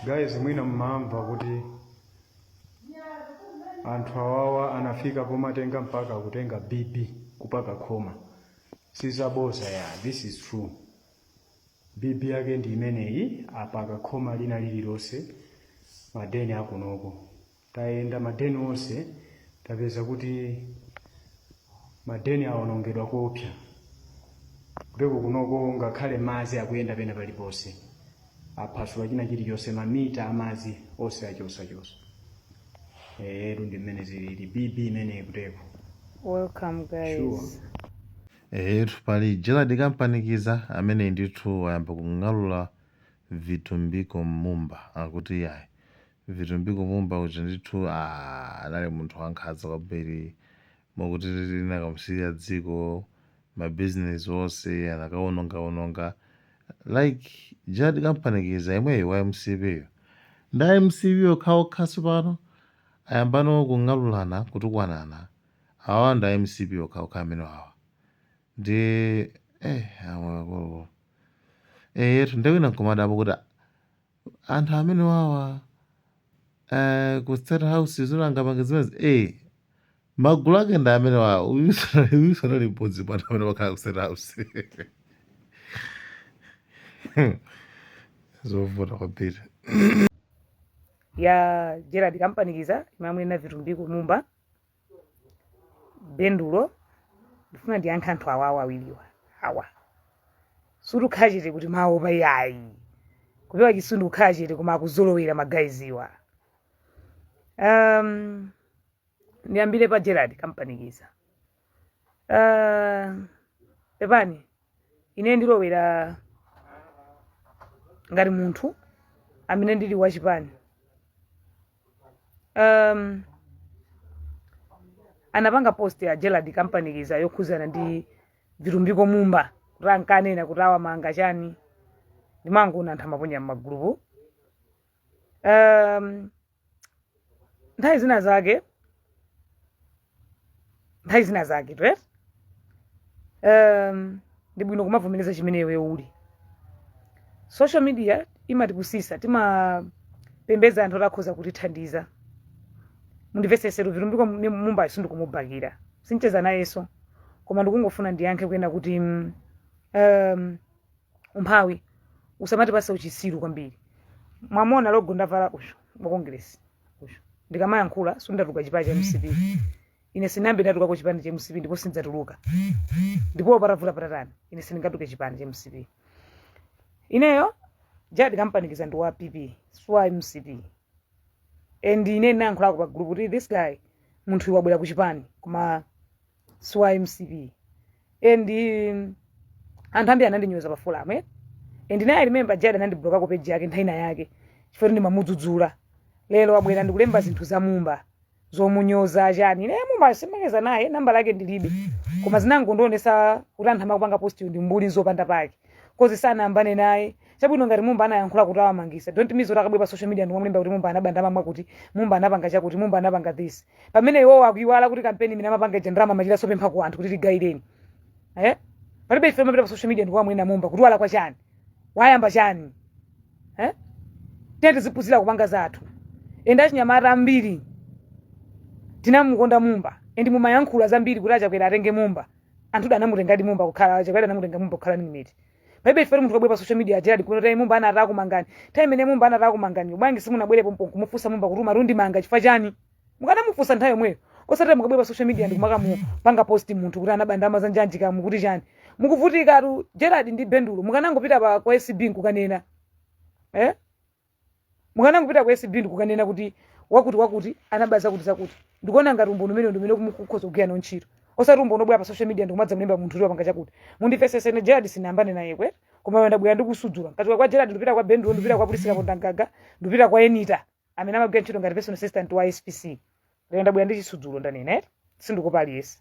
Guys, mwina mmamva kuti anthu awawa anafika pomatenga mpaka kutenga BP kupaka khoma. Sizaboza ya, this is true. BP yake ndi imeneyi apaka khoma lina lililonse madeni akunoko. Tayenda madeni onse tapeza kuti madeni awonongedwa kopya. Kuteko kunoko ngakhale mazi akuyenda pena paliponse. Apasula china chilichonse mamita amazi onse achosachosa. Ndi mmene zilili BB imene kuteko. Welcome guys. Sure. Pali Gerald kampanikiza amene ndithu ayamba kung'alula vitumbiko mumba akuti yayi vitumbiko mumba kuti ndithu anali munthu wankhanza kwambiri mokuti linakamsiya dziko mabizinesi onse anakaononga like Gerald kampanikiza imweyo wa MCP nda MCP okhaokhaso pano ayambano kung'alulana kutukwanana awa nda MCP okhaokha amene wawa ndi amwakolo yetu ndewina nkomadabo kuti anthu amene wawa ku State House zolangapanga zimezi magulu ake ndi amene wawa uyusana libodzi pano amene wakhala ku State House zovuta kwambiri Ya Gerald kampanikiza imamwe na vitumbiko mumba bendulo ndifuna ndiyankha anthu awawa awiriwa awa suri ukhachite kuti maopa yayi kupewa chisundu ukhachite koma akuzolowera magaiziwa. Ndiyambire pa Gerald kampanikiza. Pepani ine ndilowera ngati munthu amene ndili wachipani. Anapanga post ya Gerald kampanikiza yokhuzana ndi vitumbiko mumba kuti ankanena kuti awa manga chani ndimangu anthu amaponya m'magulupu. Nthawi zina zake right? Ndi bwino kumavomereza chimene iwe uli. Social media imatipusisa timapembeza anthu akhoza kutithandiza. Mundivesesero vitumbiko mumba isundu kumubakira sincheza nayeso koma ndikungofuna ndiyankhe kwena kuti umphawi usamati pasa uchisiru kwambiri. Mwamona logo ndavala usho wa Congress usho ndikamayankhula sundatuka chipani cha MCP ine sinambe ndatuka ku chipani cha MCP ndipo sindzatuluka ndipo paravula patatani ine sindingatuke chipani cha MCP. Ineyo Gerald kampanikiza ndi wa PP swa MCP. And ine nankhula kwa group kuti this guy munthu wabwera ku chipani koma swa MCP. And anthu ambiri anandinyoza pa forum and naye remember Gerald anandibloka ku page yake nthaina yake chifukwa ndi mamudzudzula. Lero wabwera ndikulemba zinthu za mumba zomunyoza chani ine mumba simekeza naye namba lake ndilibe koma zinango ndionesa kuti anthu amakupanga post ndi mbuli zopanda pake kozi sana ambane naye chabwino ngati mumba anayankhula kuti awamangisa don't miss kuti akabwera pa social media ndikumamulemba kuti mumba anabanda mamwa kuti mumba anapanga chakuti mumba anapanga this pamene iwo akuiwala kuti kampeni imene amapanga jendrama machira sopempha ku anthu kuti tigaireni palibe ife mapita pa social media ndikwamwena mumba kuti wala kwa chani wayamba chani tiyende zipuzira kupanga zathu enda chinyamata ambiri tinamukonda mumba endi mumayankhula zambiri kuti achakwera atenge mumba anthu anamutengadi mumba kukhala achakwera anamutenga mumba kukhala nimeti paibe ife munthu kabwera pa social media Gerald kuno tayi mumba anataka kumangani tayi imene mumba anataka kumangani bwangi simunabwere pompo kumufusa mumba kuti marundi manga chifukwa chani mukanamufusa nthawi yomweyo osati mukabwera pa social media ndikumapanga post munthu kuti anabanda amazanjanjika mukuti chani mukuvutika tu Gerald ndi bendulo mukanangopita pa kwa SB kukanena mukanangopita kwa SB kukanena kuti wakuti anabaza kuti zakuti ndikuona ngati umbono umene kumukhoza kugiyana ntchito osati umbono bwera pa social media ndikumadza mlemba munthu uli wapanga chakuti mundifesesene Gerald sinambane naye kwete koma wenda bwera ndikusudzula ngati kwa Gerald ndipita kwa bendulo ndipita kwa polisi kaponda ngaga ndipita kwa Enita amene amagwira ntchito ngati personal assistant wa SPC wenda bwera ndichisudzulo ndanene sindikopa aliyesi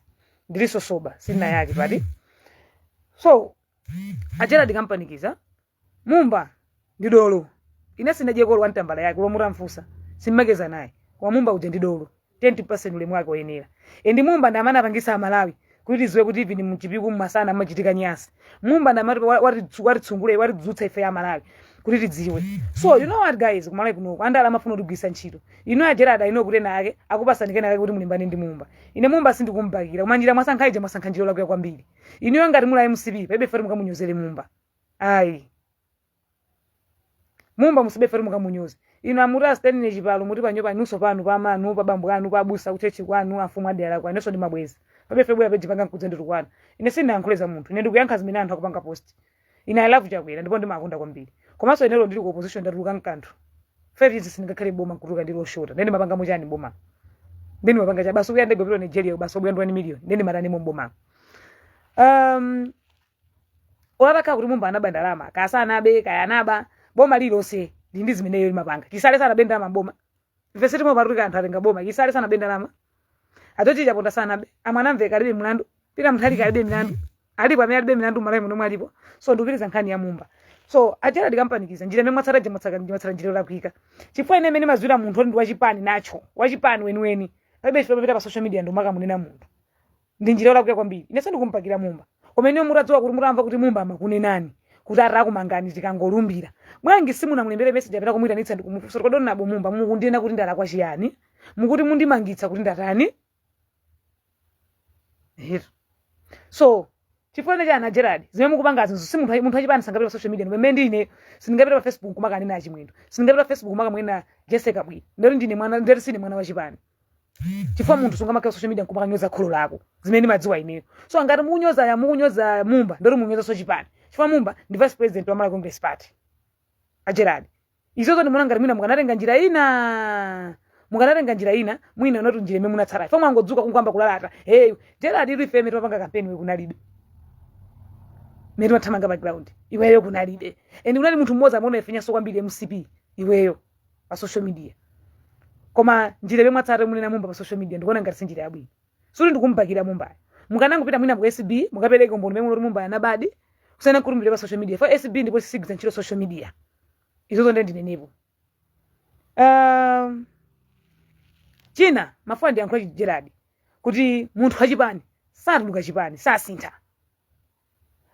ndiliso soba sina yake pati so Gerald kampanikiza mumba ndi dolo ine sinajekolo wantambala yake lomura mfusa simmekeza naye kwa mumba uje ndi dolo 20% ule mwake oyenera endi mumba ndamana apangisa Malawi kuti ziwe kuti ivi ni mchipiku mmasana amachitika nyasi mumba ndamati watitsungule watidzutsa ife ya Malawi kuti tidziwe. So you know what guys, kumala kuno andala amafuna kugwisa ntchito. Inu a Gerald ino kuti nake akupasani kenaka kuti mulimbane ndi Mumba. Ine Mumba sindikumbakira koma njira mwasankha njira lakwa kwambiri. Inu ngati mula MCP pebe fere mukamunyozere Mumba. Ai. Mumba musibe fere mukamunyoze. Inu amura steni ne chipalo muti panyopa nuso panu pa manu pa bambo anu pa busa uchechi kwanu afumu adela kwa neso ndi mabwezi. Pebe fere bwa pejipanga kudzenderu kwanu. Ine sina yankhuleza munthu. Ine ndikuyankha zimene anthu akupanga post. Ine I love chakwera ndipo ndimakonda kwambiri. Komanso enero ndili ku opposition ndatuluka mkanthu. Favorite sindingakhale boma kutuka ndilo shota. Ndeni mapanga muchani boma. Ndeni mapanga cha baso kuyande governor Nigeria baso kuyandwa ni million. Ndeni matani mu boma. Olabaka kuti Mumba anabanda lama. Kasa anabe kaya anaba. Boma lilose ndi zimene yo mapanga. Kisale sana benda lama boma. Ifesiti mo paruka anthu atenga boma. Kisale sana benda lama. Atochi chaponda sana be. Amwana mve kalibe mlandu. Pita mthali kalibe mlandu. Alipo amene alibe mlandu malayi muno mwalipo. So ndupiriza nkhani ya Mumba. So ajera dikampanikiza njira memwe matsara njira lakwika. Chifukwa ine mene mazwira munthu ndi wachipani nacho. Wachipani weniweni. Palibe chipapita pa social media ndo makamunena munthu. Ndi njira lakwika kwambiri. Ine sindikumpakira Mumba. Koma ine muradziwa kuti muramva kuti Mumba makunenani. Kuti arakumangani tikangolumbira. Mwangi simu namulembere message apita kumuyitanitsa ndi kumufunsa kodoni nabo Mumba mukundina kuti ndala kwa chiyani. Mukuti mundimangitsa kuti ndatani. So chifukwa cha ana Gerald zimene mukupanga azinzo si munthu achipani sangapita social media ndipo ndine sindingapita pa Facebook kumaka nina achimwendo sindingapita pa Facebook kumaka mwina Jessica Bwi ndero ndine mwana ndero sine mwana wa chipani chifukwa munthu sungamaka social media kumaka nyoza kholo lako zimene madziwa ineyo so ngati munyoza Mumba ndero munyoza so chipani chifukwa Mumba ndi vice president wa Malawi Congress Party a Gerald izozo ndi ngati mwina mukanatenga njira ina mwina unoti njira imene munatsara chifukwa mwangodzuka kunkwamba kulalata hey Gerald ili feme topanga campaign we kunalibe Meri mathamanga background. Iweyo kunalibe. Eni unali munthu mmoza amene efenya so kwambiri MCP. Iweyo pa social media. Koma njira yemwe atsare munena Mumba pa social media ndikuona ngati sinjira yabwino. Suli ndikumbakira Mumba. Mukanango pita mwina ku SB, mukapereka mboni memwe uri Mumba anabadi. Kusana kurumbira pa social media. For SB ndipo sisigisa ntchito social media. Izozo ndinenepo. China mafuwa ndi yankhula Gerald kuti munthu wachipani satuluka chipani sasintha.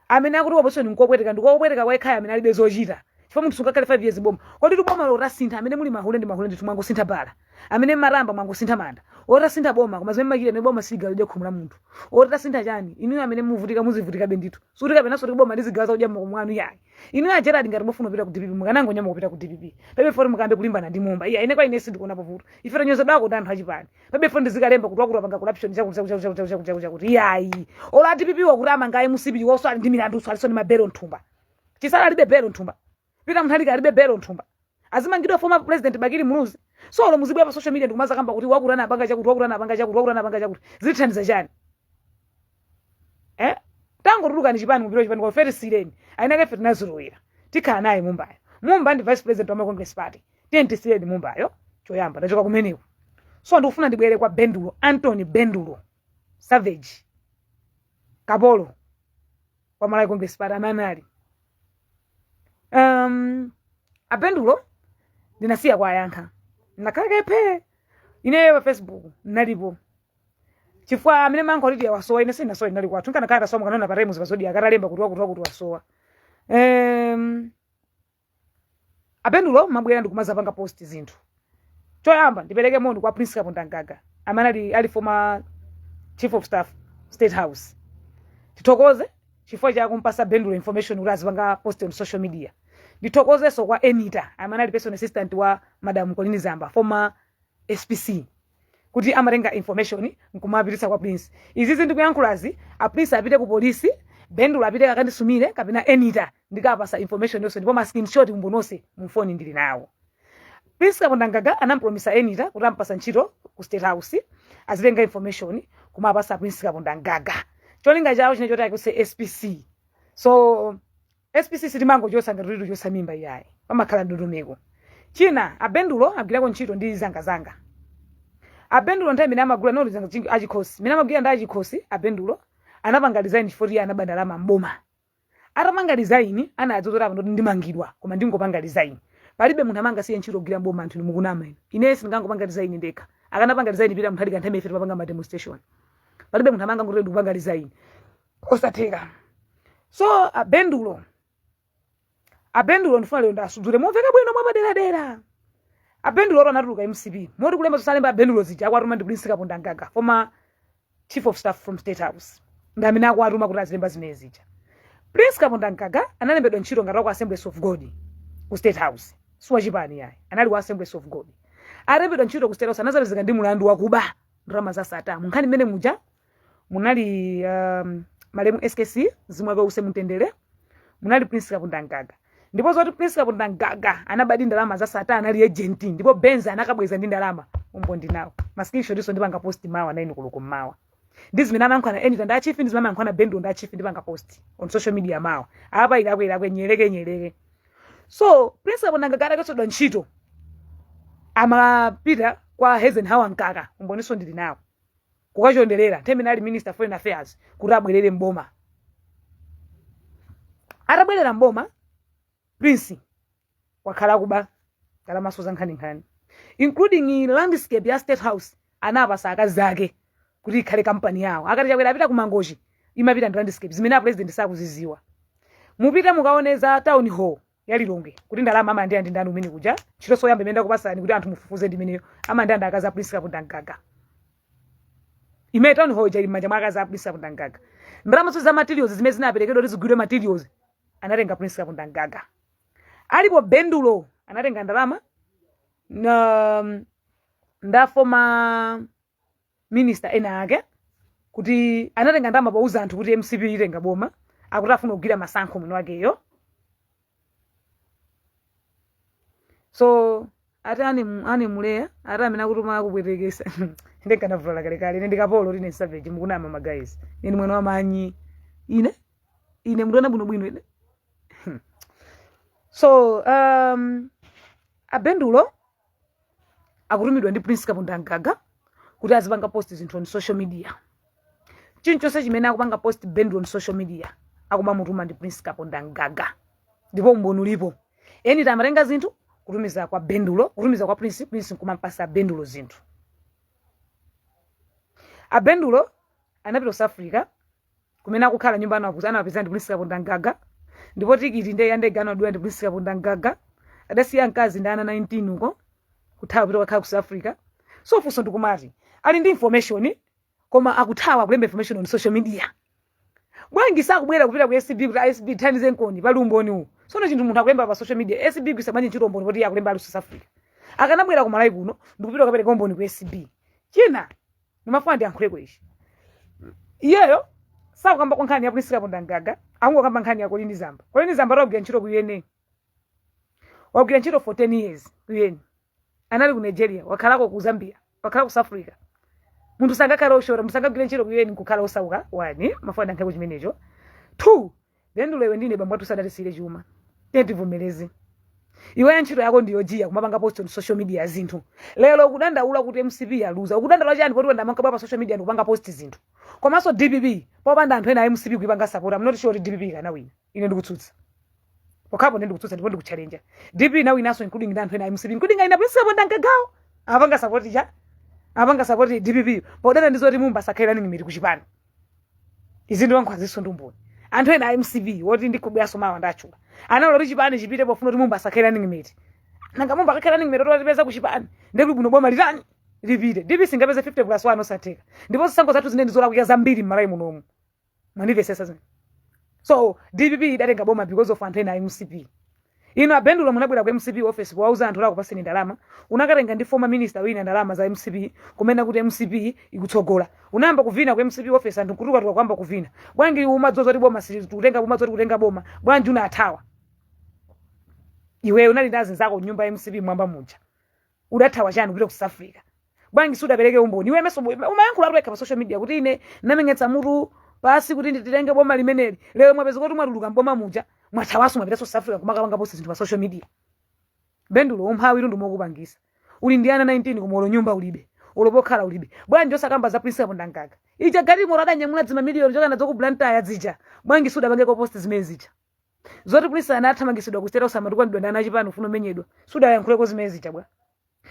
Amene akuti opposition nkopweteka ndikopweteka kwaekhaya amene alibe zochita. Chifukwa munthu sungakale 5 years boma. Kodi boma lo rasintha amene muli mahule ndi mwangosintha sintha bala. Amene maramba mwangosintha manda. Ora sintha boma koma zimene makire ne boma siga lide khumula munthu. Ora sintha chani? Inu amene muvutika muzivutika bendito. Sutika pena soti boma lizigaza uja mwanu yayi. Inu a Gerald ngati mufuna kupita ku DPP mukanango nyama kupita ku DPP. Pebe fori mukambe kulimbana ndi Mumba. Iya ine kwa ine sindikuona pavuto. Ifere nyoza dako ndanthu achipani. Pebe fori ndizikalemba kuti wakura panga corruption kuti yayi. Ola DPP wakuti amangaye musipi wonso ali ndi milandu so alisoni mabelo nthumba. Chisala alibe belo nthumba. Pita mthalika alibe belo nthumba. Azimangidwa former president Bakili Muluzi. So lo muzibwa pa social media ndikumaza kamba kuti wakurana abanga chakuti zithandiza chani. Tango tuluka ni chipani mupiro chipani kwa feri sireni. Aina kefe tunazulowera. Tikhala naye Mumba. Mumba ndi vice president wa Congress Party. Tenti sireni Mumba yo. Choyamba ndachoka kumeneko. So ndikufuna ndibwere kwa Bendulo, Anthony Bendulo. Savage. Kabolo. Kwa Malawi Congress Party amanali. Abendulo ndinasiya kwa yankha. Nakalepe. Ine pa Facebook nalipo. Chifukwa amene mango liti wasowa ine sina so inali kwathu nkana kaka soma kanona pa remus pasodi akaralemba kuti wasowa. Abendulo mabwera ndikumaza panga post zinthu. Choyamba ndipereke moni kwa Prince Kabunda Ngaga. Amene ali former chief of staff State House. Titokoze chifukwa cha kumpasa Bendulo information ulazi panga post on social media. Nditokoze so kwa Enita amene ali personal assistant wa Madam Colini Zamba former SPC. Kuti amarenga information nkumapitisa kwa Prince. Izi ndikuyankhulazi a Prince apite ku polisi, Bendulo apite kakandisumire kapena Enita ndikapasa information yonse ndipo ma screenshot mbonose mu phone ndili nawo. Prince Kabunda Ngaga anampromisa Enita kuti ampasa ntchito ku State House azilenga information kumapasa Prince Kabunda Ngaga. Cholinga chawo chine chotaya kuse SPC. So SPC sitimango chosa ngati chosa mimba yayi. Pamakhala ndondomeko. China abendulo agirako ntchito ndi zanga. Abendulo nthawi imene amagula noti zanga achikhosi. Imene amagwira ndi achikhosi abendulo anapanga design for ya anabanda lama mboma. Atamanga design anadzozera apa ndoti ndimangidwa koma ndingopanga design. Palibe munthu amanga siye ntchito kugira mboma anthu mukunama ine. Ine sindingangopanga design ndekha. Akanapanga design pita muthalika nthawi ife topanga ma demonstration. Palibe munthu amanga ngoti ndikupanga design. Osatheka. So abendulo abendulo ndifuna lero ndasudzule momveka bwino mwapadera abendulo oro anatuluka MCP moti kulemba zosalemba abendulo zija akwatuma ndi Prince Kaponda Mgaga former chief of staff from State House ndamene akwatuma kuti azilemba zimene zija. Prince Kaponda Mgaga analembedwa ntchito ngati wa Assemblies of God ku State House suwa chipani yayi anali wa Assemblies of God alembedwa ntchito ku State House anazapezeka ndi mulandu wakuba ndalama za Satamu nkhani mmene muja munali malemu SKC zimwe use mtendere munali Prince Kaponda Mgaga ndipo zoti Prince Kaponda Mgaga anabadi ndalama za Satamu anali agent ndipo Benz anakabweza ndi ndalama umbondi nawo mascreenshot iso ndipanga post mawa 9 koloko mawa ndizimene amankwana anytime nda chief ndizimene amankwana bendo nda chief ndipanga post on social media mawa apa ila nyeleke so Prince Kaponda Mgaga akasodwa ntchito amapita kwa Eisenhower Mkaka umboniso ndili nawo kukachonderera terminal minister foreign affairs kuti abwerere mboma atabwerera mboma Prince wakhala kuba ndalama za nkhani including landscape ya State House anapasa akazi ake kuti ikhale company yawo akati chakwera apita kumangoji imapita ndi landscape zimene president sakuziziwa mupita mukaoneza town hall ya Lilongwe kuti ndalama amandi andi ndani umene kuja chiro soyamba imenda kupasani kuti anthu mufufuze ndi meneyo amandi andi akaza Prince Kaponda Mgaga ime town hall jali manja mwakaza Prince Kaponda Mgaga ndalama za materials zimene zinaperekedwa kuti zigwire materials anatenga Prince Kaponda Mgaga alipo bendulo anatenga ndalama nda former minister ena ake kuti anatenga ndalama pauza anthu kuti MCP itenga boma akuti afuna kugira masankho mwino wakeyo so atani muleya atamina kutuma kubwetekesa ndekana vula kale ndikapolo line savage mukunama ma guys nini mwana wa manyi ine mndona bwino ine so abendulo akutumidwa ndi Prince Kaponda Mgaga kuti azipanga post zinthu on social media chinchonse chimene akupanga post bendulo on social media akumamutuma ndi Prince Kaponda Mgaga ndipo mboni ulipo anytime amatenga zinthu kutumiza kwa bendulo kutumiza kwa Prince nkumampasa bendulo zinthu abendulo anapita South Africa kumene akukhala nyumba anapeza ndi Prince Kaponda Mgaga ndipo tikiti ndiye yandegana adula ndi Prince Kaponda Mgaga adasiya mkazi ndi ana 19 uko kuthawa pita kakhala ku South Africa so funso ndikumati ali ndi information koma akuthawa kulemba information on social media bwangi sakubwera kupita ku SB kuti SB tanize nkoni pali umboni uwu sono chinthu munthu akulemba pa social media SB kusamanye ntchito umboni poti akulemba ali South Africa akanabwera ku Malawi kuno ndikupita kapereka umboni ku SB china nimafuna ndi ankhule kweshi iyeyo sakukamba nkhani ya Prince Kaponda Mgaga akungokamba nkhani ya Colin Zamba wagwira ntchito ku UNA wagwira ntchito for 10 years ku UNA anali ku Nigeria wakhalako ku Zambia wakhala ku South Africa munthu sangakhala oshora musangagwira ntchito ku UNA nkukhala osauka wani mafuna nkhale kuchimenecho 2 lendo lewe ndine bambo atusadalisire chuma tentivomereze iwe ntchito yako ndiyojiya kumapanga post on social media zinthu lero kudandaula kuti MCP yaluza ukudandaula chani poti wanda mankaba pa social media ndikupanga post zinthu komanso DPP popanda anthu ena MCP kuipanga support I'm not sure DPP kana wina ine ndikutsutsa pokapo ndikutsutsa ndipo ndikuchallenge DPP na wina so including ndi anthu ena MCP including ina Prince Kaponda Mgagawo apanga support DPP podana ndizoti mumba sakhaira ningi miri kuchipana izi ndi wankwaziso ndumboni anthu ena MCP woti ndikubyaso mawa ndachula analo richipani chipite pofuna kuti mumba sakhaira ningi miri nanga mumba akhaira ningi miri to tipeza kuchipani ndikuti kuno boma litani lipite DPP singapeza 50+1 osatheka ndipo sango zathu zine ndizola kuya zambiri m'Malawi munomu manivesesa zine so DPP idatenga boma because of anthu ena MCP ino abendulo munabwera ku MCP office kuwauza anthu lako paseni ndalama unakatenga ndi former minister wina ndalama za MCP kumena kuti MCP ikutsogola unayamba kuvina ku MCP office anthu kutuka kwamba kuvina bwangi umadzozo ti boma situtenga umadzozo kutenga boma bwanji una athawa iwe unali ndazi zako nyumba ya MCP mwamba muja udathawa chani kupita ku South Africa bwangi sudapereke umboni iwe meso umayankhula kuti pa social media kuti ine namengetsa mutu pasi kuti nditenge boma limeneli lero mwapeza kuti mwatuluka mboma muja mwathawaso mwapita South Africa kumakapanga post zinthu pa social media bendulo umphawi ndo mokupangisa uli ndi ana 19 kumolo nyumba ulibe ulopokhala ulibe bwanji osakamba za Prince Kaponda Mgaga ija gati morada nyamula dzima miliyoni chokana zoku Blantyre zija bwangi sudapangeko post zimene zija zoti Prince anathamangisidwa ku State House amadukwa ndonda ana chipano funo menyedwa sudayankhuleko zimene zija bwa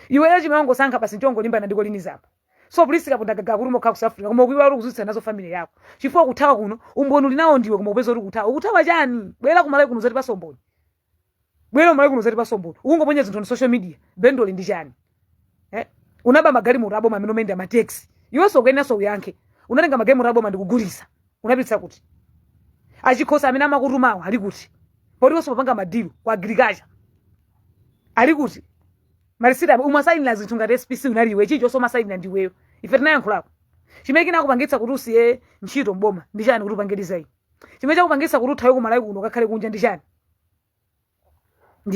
iwe chimango sankha pasi nchongo limbana ndiko lini zapa so Prince Kaponda Mgaga kuti mokha ku South Africa koma kuiwa uri kuzutsa nazo family yako chifukwa kuthawa kuno umboni ulinawo ndiwe koma upeza uri kuthawa chani bwera ku Malawi kuno zoti pasomboni bwera malawi kuno zati pasombo ukungoponya zinthu on social media bendoli ndi chani unaba magari murabo mamino mende ama taxi iwonso kuyenaso uyankhe unatenga magari murabo mandikugulisa unapitsa kuti achikhosa amene amakutumawo ali kuti poti wonso papanga madilu kwa agriculture ali kuti malisita umasainira zinthu ngati SPC unaliwe chicho so masainira ndiweyo ife tinayankhulapo chimene kinakupangitsa kuti usiye ntchito mboma ndi chani kuti upangiriza iyi chimene chakupangitsa kuti uthawe ku malawi kuno kakhale kunja ndi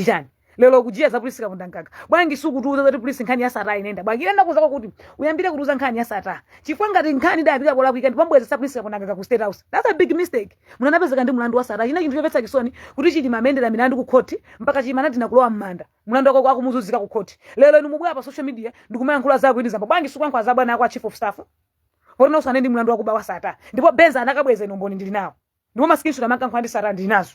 chani lelo kujiya za polisi kapundangaka bwangi sukutuza zati polisi nkhani ya sata inenda bwangi enda kuzako kuti uyambire kutuza nkhani ya sata chifukwa ngati nkhani idapita kola kuika ndipambweza sa polisi kapundangaka ku state house that's a big mistake munanapezeka ndi mulandu wa sata china chinthu chopetsa kisoni kuti chiti mamendera milandu ku court mpaka chimana tinakulowa mmanda mulandu wako akumuzuzika ku court lelo inu mubwera pa social media ndikumayankhula zako ndi zamba bwangi sukwankho za bwana ako chief of staff poti nonso anendi mulandu wakuba wa sata ndipo benza anakabweza ino mboni ndili nawo ndipo maskinshot amankankhwa ndi sata ndili nazo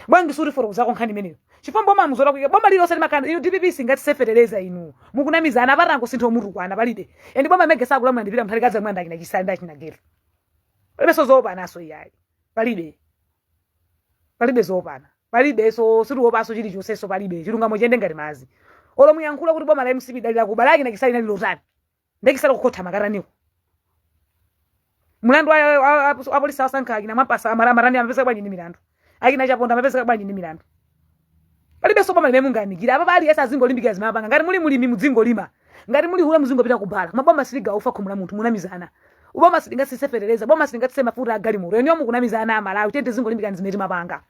bwangi suri foro kuzako nkhani meneyo chifukwa boma muzola kuika boma lilonse limakana inu DPP singati sefereleza inu mukunamizana apatango sinthu omutu kwana palibe ndi boma megesa kulamula ndipita mthalikazi mwanda akina chisanda chinagero palibe sozopa naso iyayi palibe zopana palibe so siru opaso chili chonseso palibe chilungamo chende ngati mazi olo muyankhula kuti boma la MCP dalira kubalaki na kisali nali lotani ndekisala kukhotha makaraniko mulandu apolisi asankha akina mapasa amaramarani amapesa bwanji ndi milandu akina chaponda amapesa bwanji ndi milandu palibe so boma limene munganikira apa pali esa zingolimbikira zimapanga ngati mulimi muzingolima ngati muli hule muzingopita kubhala maboma siliga ufa khomula munthu munamizana uboma silinga sisefereleza boma silinga tse mafuta agali muro eniyo mukunamizana amalawi tente zingolimbikira zimene mapanga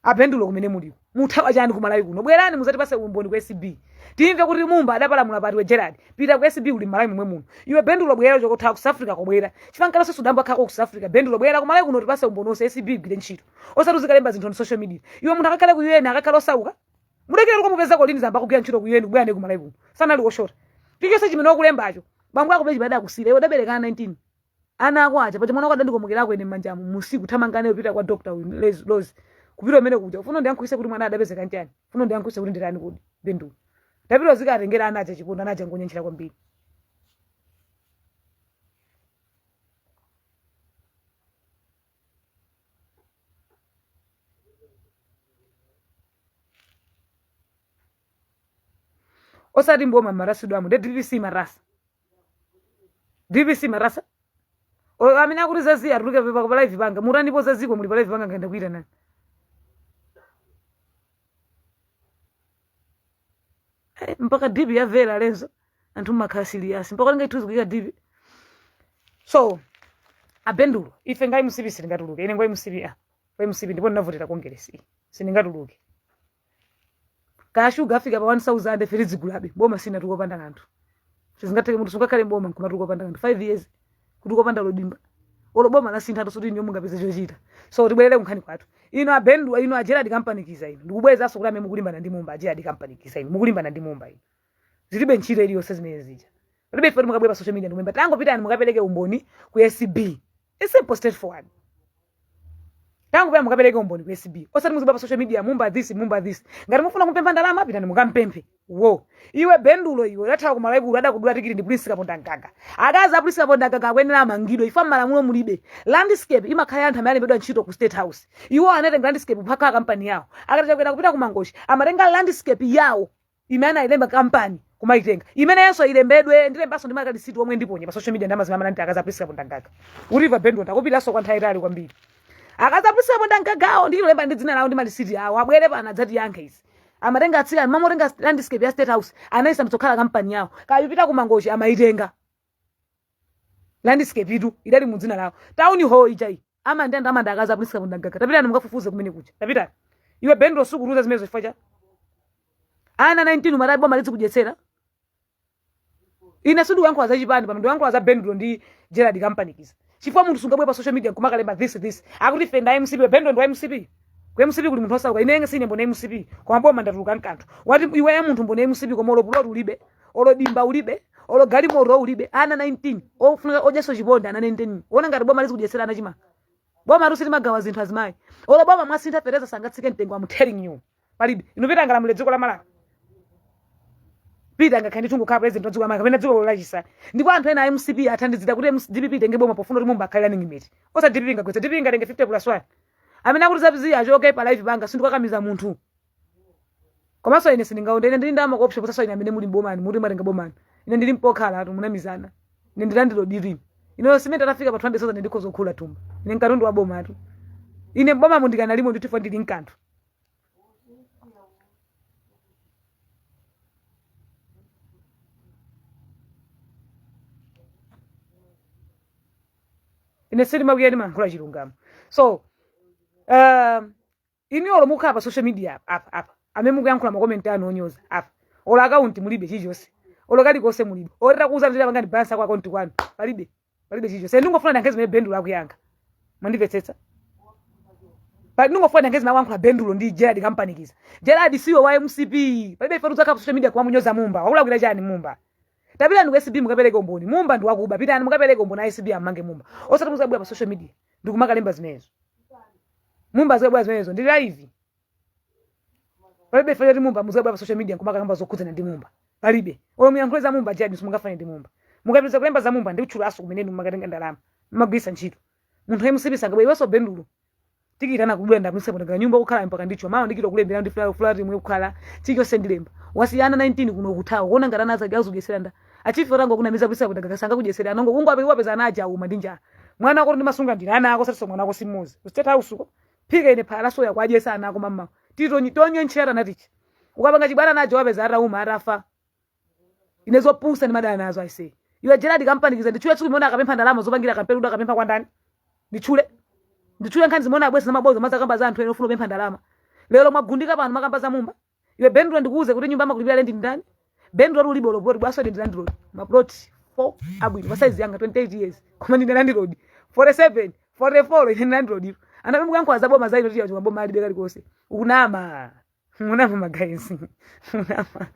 apendulo kumene mulipo muthawa chani ku malawi kuno bwerani muzati pase umboni ku SB timve kuti mumba adapalamula pati we Gerard pita ku SB uli malawi momwe muno iwe bendulo bwera chokotha ku South Africa kobwera chifankala so sudamba khako ku South Africa bendulo bwera ku malawi kuno tipase umboni wonse SB gire ntchito osatuzika lemba zinthu on social media iwe munthu akakhale ku UN akakhala osauka mudekere ko mupeza ko lini zamba kugwira ntchito ku UN bwera ku malawi kuno sanali woshota tichonse chimene okulembacho bambo ako beji bada kusile iwe dabereka 19 ana ako acha pacha mwana akadandikomukerako kwene manjamu musiku thamangane upita kwa doctor Lozi kupiro mene kuja ufuna ndiyankhuse kuti mwana adapezeka ntani ufuna ndiyankhuse kuti ndilani kuti bendu ndapiro zikatengera anacha chiponda anacha ngonyenchera kwambiri osati mboma marasidu amu de DPC marasa amene akuti zazi atuluke pa live panga muranipo zaziko muli pa live panga ngenda kuita nani mpaka DP ya vera lenzo anthu makasiliasi mpaka linga ituzi kuika DP so abendulo ife ngai MCP silingatuluke ine ngoi MCP ndipo ndinavotera kongeresi siningatuluke kashu gafika pa 1000 ferizi gulabe boma sina tukopanda anthu chizingateke munthu sungakhale boma nkuma tukopanda anthu 5 years kutukopanda lodimba olo boma la sintha tosoti nyo mungapeze chochita so tibwerere kunkhani kwathu ino abendu ino Gerard company kiza ino ndikubweza so kuti amene mukulimbana ndi mumba Gerard company kiza ino mukulimbana ndi mumba ino zilibe ntchito iliyonse zimene zija palibe ife mukabwera pa social media ndikumemba tango pitani mukapereke umboni ku SB it's simple straightforward tango pita mukapereke umboni ku SB osati muziba pa social media mumba this ngati mufuna kumpempha ndalama pitani mukampemphe wo iwe bendulo iwe lathawa ku malawi kulo adakudula tikiti ndi polisi kaponda nganga akaza polisi kaponda nganga akwenera mangido ifa malamulo mulibe landscape imakhala anthu amene alembedwa ntchito ku state house iwo anatenga landscape mpaka kampani yawo akatacha kwenda kupita ku mangoshi amatenga landscape yawo imene ilemba kampani kumaitenga imene yenso ilembedwe ndilembaso ndimakali situ omwe ndiponye pa social media ndamazima mananti akaza polisi kaponda nganga uriva bendu ndakupilaso kwa nthawi itali kwambiri akaza polisi kaponda ngagawo ndilo lemba ndi dzina lawo ndi malisiti yawo abwere pana dzati yankhe izi amatenga atsika mamotenga landscape ya state house anaisa mtsokhala kampani yawo kayipita ku mangoshi amaitenga landscape itu idali mudzina lawo town hall ichai amandenda amandakaza polisi kaponda nganga tapitani mukafufuze kumene kucha tapitani iwe bendo sukuruza zimene zofacha ana 19 marayi boma litsi kudyetsera ina sudu wangu za chipani pano ndo wangu za bendo ndi Gerard company kiza chifukwa munthu sungabwe pa social media kumakalemba this akuti fenda MCP bendo ndo MCP ku MCP kuli munthu osauka inenge sine mbona MCP kwa mboma ndatuluka nkanthu wati iwe munthu mbona MCP koma olopulo ulibe olodimba ulibe ologali moro ulibe ana 19 ofunika ojeso chiponda ana 19 ona ngati boma litsi kudyetsera ana chima boma rusili magawa zinthu azimayi olo boma mwasintha pereza sangatsike mtengo I'm telling you palibe inopita ngala muledziko la Malawi pita ngakhandi tungu kha president wadziko la Malawi kapena dziko lachisa ndipo anthu ena MCP athandizira kuti DPP tenge boma pofuna kuti mumba akhalira ningi miti osa DPP ngagwetsa DPP ngatenge 50+1 amene akuti zapiziya achoke pa live panga sindikakamiza munthu komanso ine sindingaonde ine ndili ndama kuopsha posaso ine amene muli mbomani muri matenga bomani ine ndili mpokhala atu munamizana ine ndilandiro dirimi ino simene tatafika pa 200,000 ndikhoza kukhula tumba ine nkatundu wa boma atu ine boma mundikana limo nditifo ndili nkanthu ine sili makuya ndi mankhula chilungamo so ini olo mukhala pa social media apa amene mukuyankhula makomenti anu onyoza apa olo akaunti mulibe chichonse olo kalikonse mulibe oleta kuuza ndile pangani bansa kwa akaunti kwanu palibe chichonse ndingofuna ndankhe zimene bendulo akuyankha mwandimvetsetsa ndingofuna ndankhe zimene akuyankhula bendulo ndi Gerald kampanikiza Gerald siwe wa MCP palibe ife tuzakhala pa social media kumamunyoza Mumba wakulakwira chani Mumba tapita ndi SB mukapereka umboni Mumba ndi wakuba pitani mukapereka umboni na SB amange Mumba osati muzabwera pa social media ndikumakalemba zimenezo Mumba zabwera zimenezo ndi live palibe ife kuti Mumba muzabwera pa social media kumakalamba zokhudzana ndi Mumba palibe olo muyankhule za Mumba jadi simungafane ndi Mumba mukapitiriza kulemba za Mumba ndi utchula asu kumeneni mumakatenga ndalama mumagwisa ntchito munthu emusibisa ngabwe iwenso bendulo tikitana kubwenda msepo ndanga nyumba kukhala mpaka ndicho mawa ndikito kulembera ndi flat imwe kukhala chicho sendilemba wasiyana 19 kuno kuthawa kuona ngati anaza gazu kujeseranda achife rango kuna miza kuisa kutanga kasanga kujesera anongo kungu ape wapeza anaja uma ndinja mwana wako ndi masunga ndi ana ako saso mwana wako simuzi state house uko phika ine phala soya kwajesa ana ako mama tito tonyo nchera natichi ukapanga chibwana najo wapeza ara uma arafa inezo pusa ni madana nazo aise iwe Gerald kampanikiza ndichule tsuku mona akapempha ndalama zopangira kampeni ndo akapempha kwa ndani ndichule nkhani zimona abwesa na mabozo maza kamba za anthu eno ufuna kupempha ndalama lero mwagundika pano makamba za Mumba iwe bendulo ndikuuze kuti nyumba amakulipira lendi ndani bendulo ulibo lobori bwaso ndi landlord maplot 4 abwino size yanga 28 years koma ndi landlord 47 44 ndi landlord anapemba kuyankho za boma zaino tiyo boma ali bekali kose unama guys unama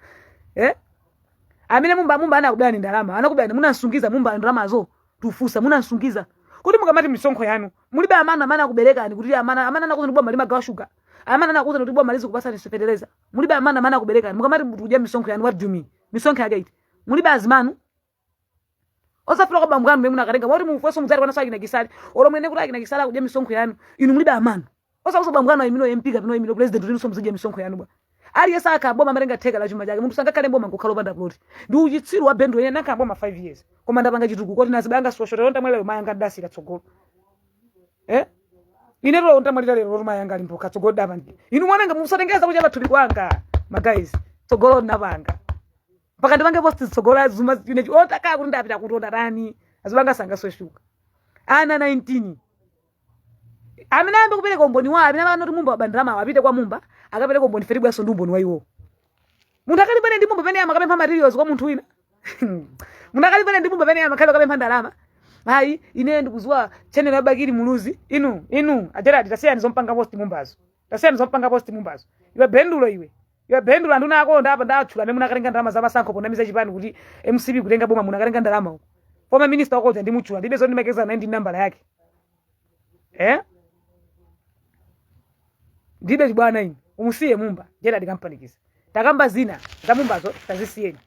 amene Mumba anakubani ndalama anakubani munasungiza Mumba ndalama zo tufusa munasungiza kuti mukamati misonkho yanu mulibe amana kuberekani kuti amana anakuza ndi boma limagawa sugar amana anakuza ndi boma lizi kupasa nisipeleleza mulibe amana kuberekani mukamati mutudya misonkho yanu what do you mean misonkho yake iti mulibe azimanu osafika kwa bamgano mwe munakatenga woti mufeso muzari kwana sakina kisali olo mwene kuti akina kisala kudya misonkho yanu inu mulibe amana osakuza bamgano imino MP kapino imino president inu somuzidya misonkho yanu bwa ali yesaka boma marenga theka la chuma chake muntu sangakale boma ngokhala opanda plot ndi uchitsiru wa bendo yena nakha boma 5 years koma ndapanga chituku kuti nazibanga social ronda mwelero mayanga ndasira tsogolo ine ro ntamwalira lero ro mayanga limpoka tsogolo davandi inu mwananga musatengeza kuchapa thupi kwanga guys tsogolo ndapanga mpaka ndipange post tsogolo azuma ine otaka kuti ndapita kutonda rani azibanga sanga soshuka ana 19 amene ambe kupereka umboni wa amene anati Mumba wabandrama wapite kwa Mumba akapereka umboni feri bwaso ndi umboni wa iwo munthu akali pene ndi Mumba pene amakapempha materials kwa munthu wina munthu akali pene ndi Mumba pene amakhala kapempha ndalama hayi ine ndikuzwa channel ya Bakiri Muluzi inu Gerald tasiyani zompanga post Mumbazo iwe bendulo anduna akonda apa ndatchula amene munakatenga ndalama za masankho ponamiza chipani kuti MCP kutenga boma munakatenga ndalama uko former minister wakoza ndi muchula ndibe zoni makeza 19 number yake ndibe chibwana ine umusiye Mumba Gerald kampanikiza takamba zina za Mumbazo tazisiyeni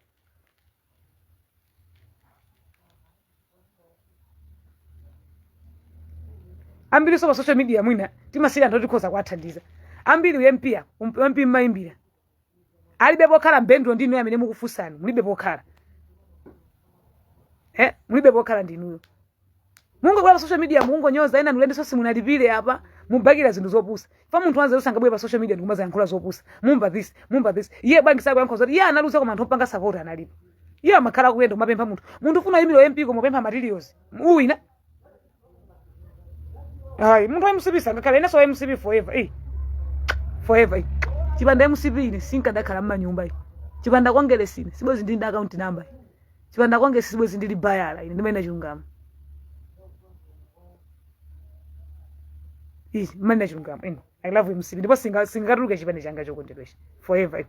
ambiri so pa social media mwina timasira ndo tikhoza kwathandiza ambiri uyempia MP maimbira alibe bokhala mbendo ndinu amene mukufusana mulibe bokhala mulibe bokhala ndinuyo mungu kwa social media mungu nyoza ina nulende so simunalipire apa mubakira zinthu zopusa fa munthu wanze usangabwe pa social media ndikumaza yankhula zopusa Mumba this iye bangi sako yankho zoti iye analuza kwa manthu panga support analipo iye amakhala kuyenda mapempha munthu ufuna imilo MP ko mapempha materials uwina hayi munthu ayimsibisa ngakhala ina so MCP forever chipanda MCP ine sinkadakhala mmanyumba chipanda kwangele sine sibwezi ndi account number chipanda kwange sibwezi ndili bayala ine ndimaina chilungamo Manda chungam I love MCP ndipo singatuluke chipande changa chokondedwesha forever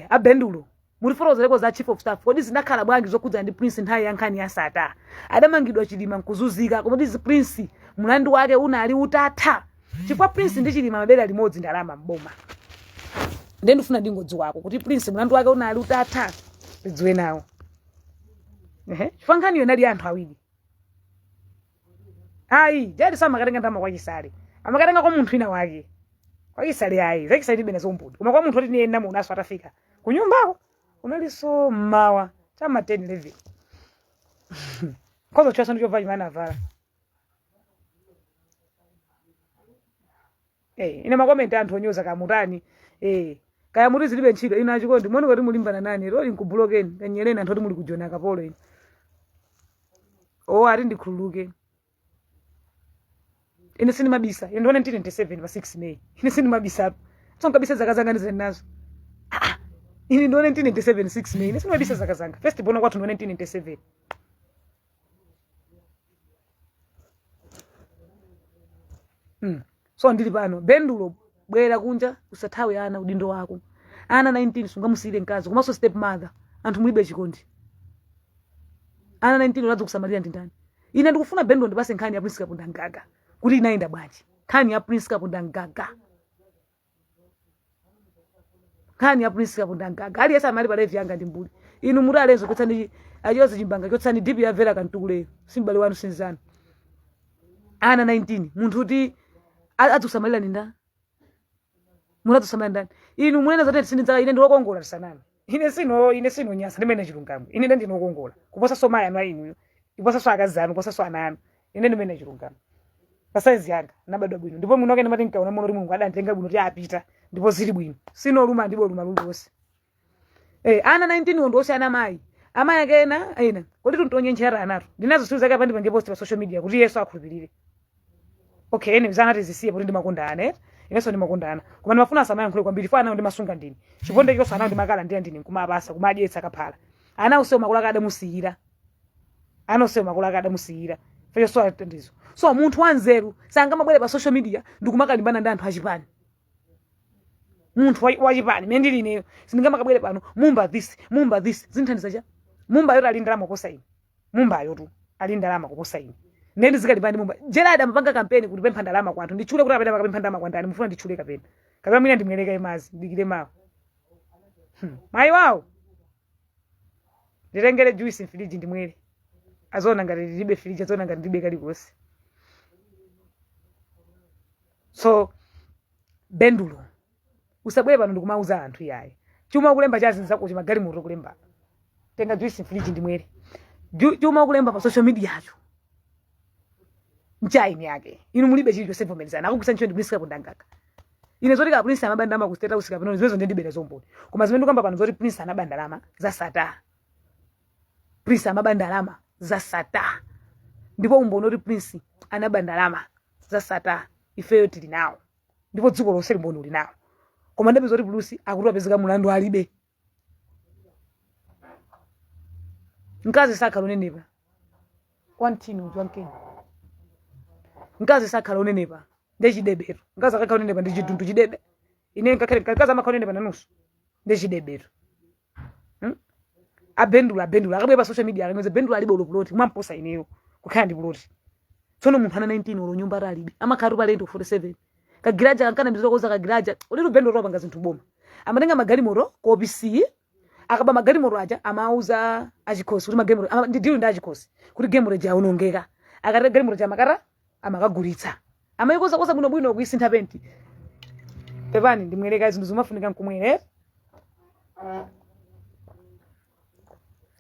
abendulo muri foroza leko za chief of staff kodi zinakhala bwangi zokudza ndi Prince nthawi yankhani ya sata adamangidwa chilima nkuzuzika koma ndi Prince mulandu wake unali utatha chifukwa Prince ndi chilima mabela limodzi ndalama mboma ndendifuna ndingodzi wako kuti Prince mulandu wake unali utatha lidziwe nawo chifukwa nkhani yona ali anthu awiri hayi jadi samakatenga ndama kwa Chisale amakatenga kwa munthu ina wake kwa Chisale hayi zakisali bena zombudu koma kwa munthu oti niye namu naso atafika kunyumbako unaliso mmawa chama 10 11 kozo chwa sandu chova imana vala ina makomenti anthu onyoza kamutani kaya muri zilibe ntchito ina achikondi moni kuti mulimbana nani roli nkubulokeni kanyelena anthu oti muli kujona kapolo ine ari ndikhululuke ine sini mabisa ine ndione 1997 pa 6 May ine sini mabisa tsonga bisa zakazanga ndizeni nazo ine ndione 1997 6 May ine sini mabisa zakazanga first bona kwathu ndione 1997 so ndili pano bendulo bwera kunja usathawe ana udindo wako ana 19 sungamusile nkazi komanso step mother anthu mulibe chikondi ana 19 uladza kusamalira ndindani ine ndikufuna bendulo ndipase nkhani ya Prince Kapunda Ngaga kuti inaenda bwanji nkhani ya Prince Kapunda Ngaga nkhani ya Prince Kapunda Ngaga ali yesa mali pa live yanga ndimbuli inu muri alezo kutsani ayoze chimbanga chotsani dipi ya vera kantukule simbali wanu sinzana ana 19 munthu uti adzusamalira ninda muratu samalira ndani inu munena zote sindidza ine ndiwokongola tisanana ine sino nyasa ndimene chilungamo ine ndinokongola kuposa so maya na inu kuposa so akazanu kuposa so ananu ine ndimene chilungamo pasaizi yanga nabadwa bwino ndipo munoke ndimati nkaona mono Mulungu adantenga bwino ti apita ndipo zili bwino sino luma ndipo luma lulose ana 19 ondo osiyana mayi amayi akena ina kuti tuntonye nchera anato ndinazo siku zake pandipange post pa social media kuti Yesu akhulupirire okay ene mzana tizisiye kuti ndimakondana ineso ndimakondana koma ndimafuna asamaye nkhule kwambiri fana ndimasunga ndini chiponde chonse ana ndimakala ndini kumabasa kumadyetsa kaphala ana usewu makula kada musiyira ana usewu makula kada musiyira feyo so atendizo so munthu wanzeru sanga mabwere pa social media ndikumakalimbana ndi anthu achipani munthu wachipani mendili ineyo sindingamakabwere pano mumba this zinthandiza cha mumba yoti ali ndalama kuposa ine mumba yotu ali ndalama kuposa ine neni zikalimbana mumba Gerald amapanga kampeni kuti pempha ndalama kwanthu ndichule kuti apita pakapempha ndalama kwa ndani mufuna ndichule kapena kapena mwina ndimwereka imazi ndikile mawo mayi wawo nditengere juice mfriji ndimwere azona ngati ndilibe friji azona ngati ndilibe kalikosi so bendulo usabwere pano ndikumauza anthu yaye chuma kulemba chazinza kuti magali moto kulemba tenga juice mfriji ndimwere chuma kulemba pa social media yacho nchaini yake inu mulibe chili chose vomerezana akugisa ncho ndi Prince Kapunda Ngaga ine zoti ka Prince anabanda ama ku state house kapeno zimezo ndibera zomboni koma zimene ndikamba pano zoti Prince anabanda lama za sata Prince amabanda lama za sata ndipo umbono oti Prince anabanda lama za sata ifeyo tili nawo ndipo dziko lonse limbono uli nawo koma ndabe zoti Bruce akuti apezeka mulandu alibe nkazi sakhala unenepa kwantini ujankeni nkazi sakhala unenepa ndechidebero nkazi akakhala unenepa ndichidundu chidebe ine nkakhale nkazi amakhala unenepa nanusu ndechidebero abendula akabwera pa social media akanyoza bendula alibe ulopuloti mwamposa ineyo kukhala ndi puloti tsono munthu ana 19 ulo nyumba alibe amakhala pa lento 47 kagiraja kankana ndizokoza kagiraja uliro bendo ropa ngazinthu boma amatenga magalimoto ku OPC akaba magalimoto aja amauza achikosi kuti magalimoto ndidilo ndi achikosi kuti galimoto ja unongeka akatega galimoto ja makara amakagulitsa amayikoza koza bwino kuisintha penti pepani ndimwereka zinthu zimafunika nkumwere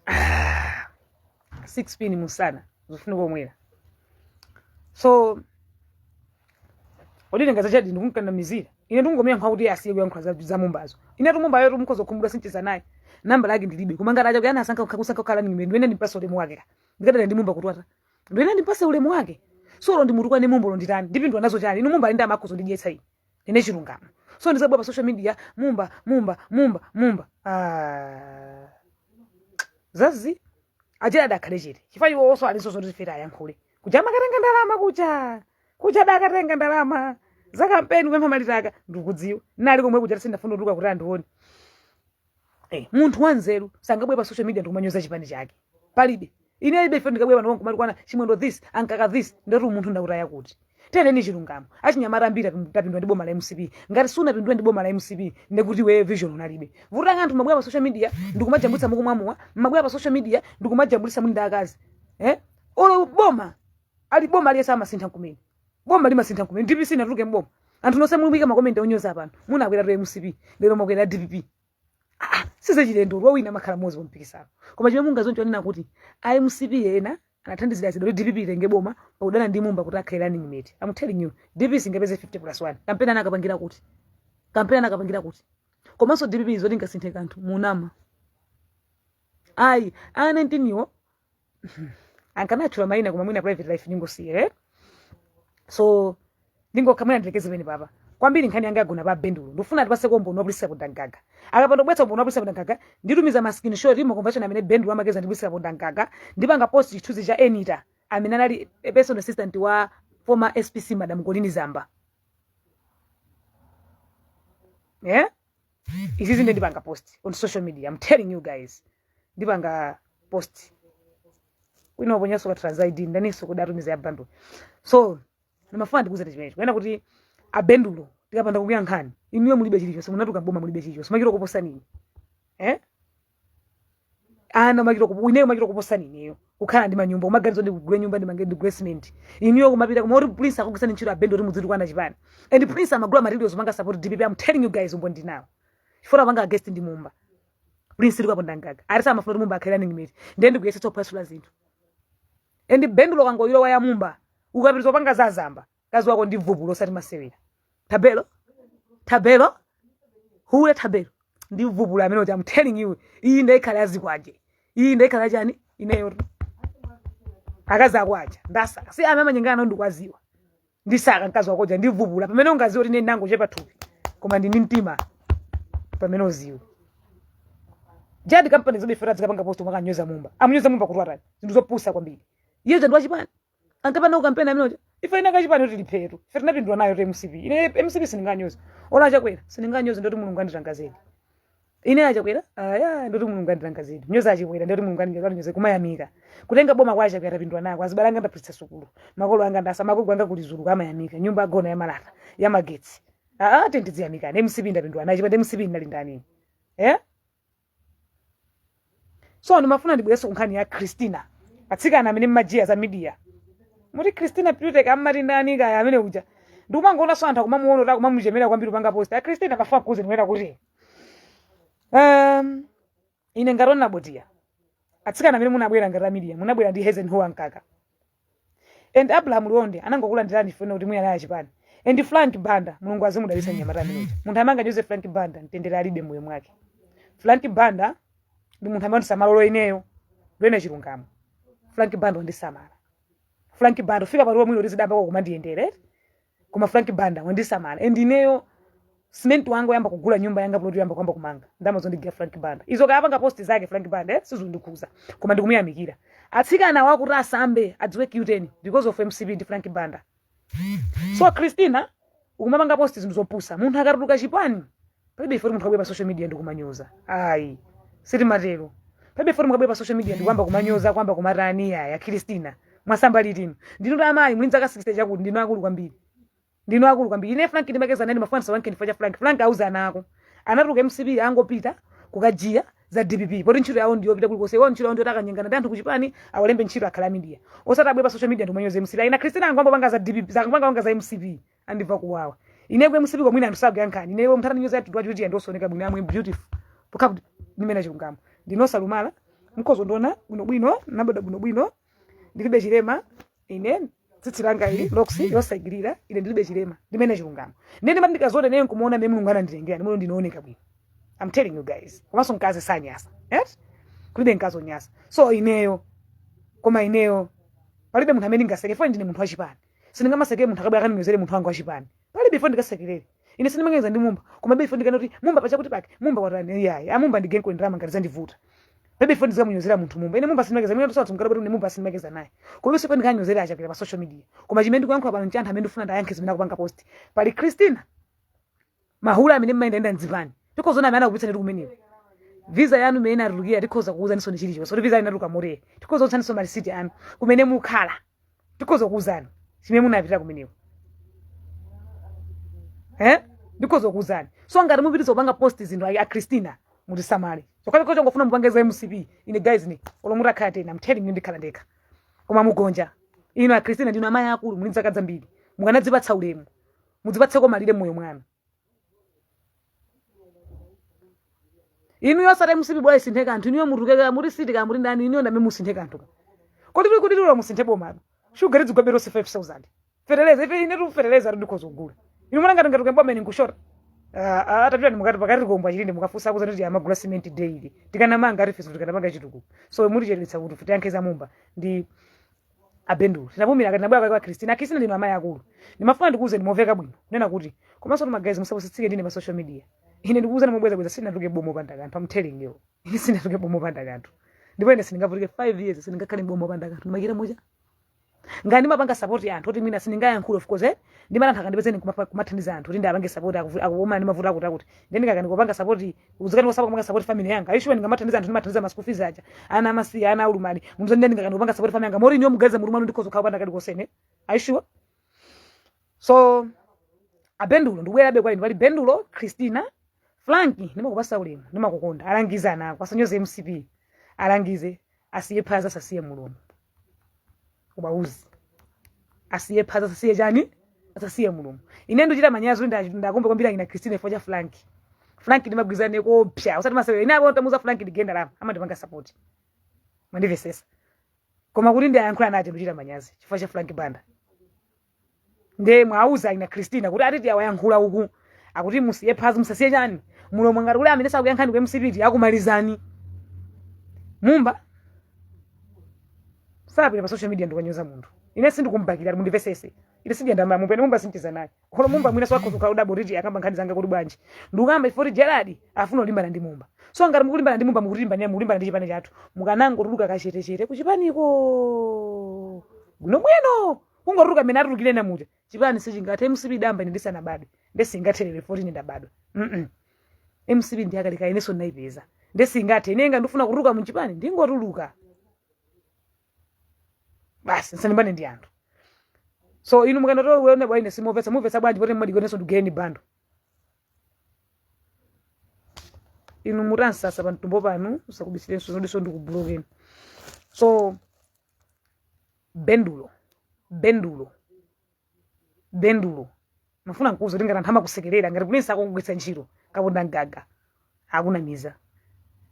6 pini musana zofunika omwera so odine ngaza chadi ndikunkana mizira ine ndungomenya nkha kuti asiye kuyankha za mumbazo ine tumumba yoto mukhoza kukhumula sinchiza naye namba lake ndilibe kumanga aja kuyana asanka kusankha khala ngime ndwene ndipasa ulemu wake ndikadala ndi mumba kutwata ndwene ndipasa ulemu wake solo ndi mutu kwani mumbo nditani ndipindwa nazo chani inu mumba linda makhozo ndidyetsa ine chilungamo so ndizabwa pa social media mumba zazi ajira dakhale chete chifukwa iwo aliso zotifira ayankhule kuja makatenga ndalama kuja dakatenga ndalama za kampeni kwempha malitaka ndikudziwa nali komwe kuja sindafuna kutuka kuti andione munthu wanzeru sangabwe pa social media ndikumanyoza chipani chake palibe ine alibe ife ndikabwera pano kumali kwana chimwendo this ankaka this ndoti munthu ndakutaya kuti teneni chilungamo achinyamata ambiri tapindwa ndi boma la MCP ngati suna pindwa ndi boma la MCP ndekuti we vision unalibe vutanga anthu mabwera pa social media ndikumajambulitsa mukumwamuwa mabwera pa social media ndikumajambulitsa mwinda akazi olo boma ali boma aliyesa amasintha kumene boma limasintha kumene DPP inatuluke mboma anthu nonse mulumika makomenti onyoza pano munakwera to MCP lero makwera DPP size chilendo wina makhala mozi pompikisana koma chimwe mungazoncho nena kuti MCP ena anathandizira zidolo DPP itenge boma pakudana ndi Mumba kuti akhale running mate. I'm telling you DPP singapeze 50+1 kampeni anakapangira kuti komanso DPP izolinga sinthe kanthu munama ana 19 yo ankanachula maina koma mwina private life ningosiye so ndingokhamwera ndilekeze pene papa kwambiri nkhani yanga yagona pa Bendulo ndifuna tipase kombo nobulisa kudangaga akapanda kubwetsa kombo nobulisa kudangaga nditumiza ma screenshot imo conversion amene Bendulo amakeza ndibulisa kudangaga ndipanga post chituzi cha Enita amene anali personal assistant wa former SPC Madam Golini Zamba izizi ndipanga post on social media. I'm telling you guys ndipanga post wino bonyaso ka transaid ndaniso kudatumiza ya Bendulo so nimafuna ndikuze chimenecho kwena kuti a Bendulo tikapanda kukuya nkhani iniwe mulibe chilicho so munatuka boma mulibe chilicho so makiro kuposa nini ana makiro kuposa ineyo makiro kuposa nini yo ukhala ndi manyumba umaganizo ndi kugule nyumba ndi mangendi cement iniwe kumapita kumoti police akugusana ntchito a Bendulo mudzitu kwana chipani and police amagula materials manga support DPP. I'm telling you guys umbo ndinawo chifora panga guest ndi Mumba police liko pandangaga arisa amafuna Mumba akhela ningi meti ndendi kuyesa topasula zinthu and Bendulo kangoyiro wa ya Mumba ukapita panga za Zamba kazi wako ndi vubulo sati masewera tabelo huwe tabelo ndi vubulo amene I'm telling you iyi ndaikhala yazikwaje iyi ndaikhala chani ineyo akaza kwacha ndasa si amama nyingana ndikwaziwa ndisaka nkazi wako ja ndi vubulo pamene ungaziwa kuti nenango chepa thupi koma ndi mtima pamene uziwe jadi company zobe fera zikapanga post makanyoza Mumba amunyoza Mumba kutwatani zinthu zopusa kwambiri iyo ndwa chipani ankapana ukampena amene ife ina kachipani kuti lipeto ife tinapindwa nayo to MCP ine MCP sininganyoza ola chakwera sininganyoza ndoti mulungu anditangazeni ine achakwera ndoti mulungu anditangazeni nyoza achikwera ndoti mulungu anditangazeni kumayamika kutenga boma kwa achakwera pindwa nako azibalanga ndapritsa sukulu makolo anga ndasa makolo anga kuti zulu kamayamika nyumba agona ya malata ya magetsi tendiziyamika MCP ndapindwa nayo chipande MCP ndalindani so ndimafuna ndibweso kunkhani ya Christina atsikana amene mmajia za media muti Christina Piutek amati ndani kaya amene uja ndikumangoona so anthu akumamuona ta kumamujemera kwambiri panga post Christina kafa kuze nwera kuti ine ngarona botia atsikana amene munabwera ngara media munabwera ndi Hezen Ho ankaka and Abraham Londe anangokulandirani funa kuti muyana ya chipani and Frank Banda mulungu azimudalisa nyamata amene munthu amanga Joseph Frank Banda ntendera alibe moyo mwake Frank Banda ndi munthu amene samalolo ineyo lwene chilungamo Frank Banda ndisamala Frank Banda fika paro mwino rizidamba kwa kumandiyendere koma Frank Banda wandisamala and ineyo cement wangu yamba kugula nyumba yanga plot yamba kwamba kumanga ndama zondigira Frank Banda izo kapanga post zake Frank Banda sizundikuza koma ndikumuyamikira atsikana wakuti asambe adziwe Q10 because of MCP ndi Frank Banda so Christina ukumapanga post zinthu zopusa munthu akatuluka chipani palibe ifo munthu akabwera pa social media ndikumanyoza siti matero palibe ifo mukabwera pa social media ndikwamba kumanyoza kwamba kumatani ya Christina mwasamba litini ndinu amayi mulinza ka 60 chakuti ndinu akulu kwambiri ine Frank ndimakeza nani mafanisa wanke ndifacha Frank auza nako anatuka MCP angopita kukajia za DPP poti ntchito yawo ndiyo pita kulikose iwo ntchito yawo ndiyo takanyengana ndi anthu kuchipani awalembe ntchito akhala media osatabwe pa social media ndimanyoza MCP ina Christina angomba panga za DPP zakupanga panga za MCP andimva kuwawa ine kwa MCP kwa mwina anthu sagu yankhani ine iwo mthana nyoza yathu kuti ndosoneka bwino amwe beautiful pokapo nimena chilungamo ndinosa lumala mkozo ndona bwino naboda bwino ndilibe chilema ine tsitsilanga ili loksi yosaigirira ine ndilibe chilema ndimene chilungamo nene mandikazona nene kumuona meme mulungu ananditengera ndimono ndinooneka bwino. I'm telling you guys komanso mkazi sanyasa kulibe mkazi onyasa so ineyo koma ineyo palibe munthu amene ngaseke fo ndine munthu wachipani sindingamaseke munthu akabwera kanimyozere munthu wanga wachipani palibe fo ndikasekerere ine sindimangeza ndi Mumba koma befo ndikana kuti Mumba pacha kuti pake Mumba watani yayi amumba ndigenko ndrama ngati zandivuta befo ndizamunyozera munthu Mumba ine Mumba sindimangeza mwe ndosathu ngati kuti Mumba sindimangeza naye koma befo ndikanyozera achapira pa social media koma chimene ndikuyankhula pano ntantha amene ndifuna ndayankhe zimene akupanga post pali Christina mahula amene mmayenda ndzipani tikozona amene akupitsa ndi kumeneko visa yanu imene atulukia tikhoza kuuzaniso ndi chilicho so visa inatuluka more tikhoza kutsaniso mali city anu kumene mukhala tikhoza kuuzani chimene munapita kumeneko ndikozo kuzani so ngati mupitiriza kupanga post zinthu a Christina mutisamale so kale kocho ngofuna mupangeza MCP ine guys ni olomuta khala tena I'm telling you ndikhala ndekha koma mugonja ino a Christina ndino amayi akulu muli zaka zambiri mukanadzipatsa ulemu mudzipatseko malire moyo mwana inu yosati musipi bwa isinthe kanthu inu mutukeka muri siti ka muri ndani inu ndame musinthe kanthu kodi tuli kuti lolo musinthe bomano sugar dzigobero 5000 fereleza ife ine tu fereleza ndikozo gula inu mwana ngati ngati mbomene nkushora atapita ni mukati pakati komba chilinde mukafusa kuza kuti amagula cement daily tikanamanga arifiso tikanamanga chituku so muri cheletsa kuti futi yankeza mumba ndi abendu tinapumira kati nabwera kwa Christina ndino amayi akulu ndimafuna ndikuuze ndimoveka bwino nena kuti komanso tu magazi musapusitsike ndine pa social media ine ndikuuza nimobweza sina tuke bomo panda kanthu I'm telling you ine sina tuke bomo panda kanthu ndipo ine sindingavutike 5 years sindingakhale bomo panda kanthu makira moja ngani mapanga support ya anthu kuti mina sindingayankhula of course ndimalantha ndipezeni kumathandiza anthu kuti ndapange support akuvuma ndi mavuta kuti ndeni kakani kupanga support uzikani kupanga support family yanga aisho ndingamathandiza anthu ndimathandiza ma school fees aja ana amasiya ana ulumali munzo ndeni kakani kupanga support family yanga mori nyo mugaza muri manu ndikozo khala panda kali kosene aisho so abendulo ndibwera be kwali bendulo Christina Frankie nimakupasa ulemu nimakukonda alangiza nako asanyoze MCP alangize asiye phaza sasiye mulomo ubauzi asiye phaza sasiye jani asasiye mulomo ine ndochita manyazo ndakombe kwambira ina Christine foja Frankie ndimagwizane kopya usati masewe ine abo tamuza Frankie digenda lama amandipanga support mandivesesa koma kuti ndi ayankhula naje ndochita manyazi chifukwa cha Frankie banda nde mwauza ina Christina kuti atiti awayankhula uku akuti musiye phaza musasiye jani mulomo ngati kule amene sakuyankhani kwa MCP akumalizani mumba sapi pa social media ndikanyoza munthu ine sindikumbakira mundivesese ine sindiyandama mumba mumba sintiza naye kholo mumba mwina swako kukaluda boriti akamba nkhani zanga kuti bwanji ndukamba ifoti Gerard afuna ulimbana ndi mumba so ngati mukulimbana ndi mumba mukulimbana mulimbana ndi chipani chathu mukanango tuluka kachetechete kuchipaniko bwino kungotuluka mene atulukire na muja chipani sichingathe MCP damba ine ndisanabadwe ndesingathelere foti ine ndabadwa MCP ndiyakalika ineso naipeza ndesingathe inenga ndifuna kutuluka muchipani ndingotuluka basi nsanimbane ndi anthu so inu mukanoto wene bwa ine simuvetsa bwanji poti mmadigoneso ndugeni bando inu mutansasa pa mtumbo panu usakubisirenso nodiso ndikublokeni so bendulo mafuna nkuzo tingati anthu amakusekerera ngati kunisa akugwetsa ntchito kaponda ngaga akuna miza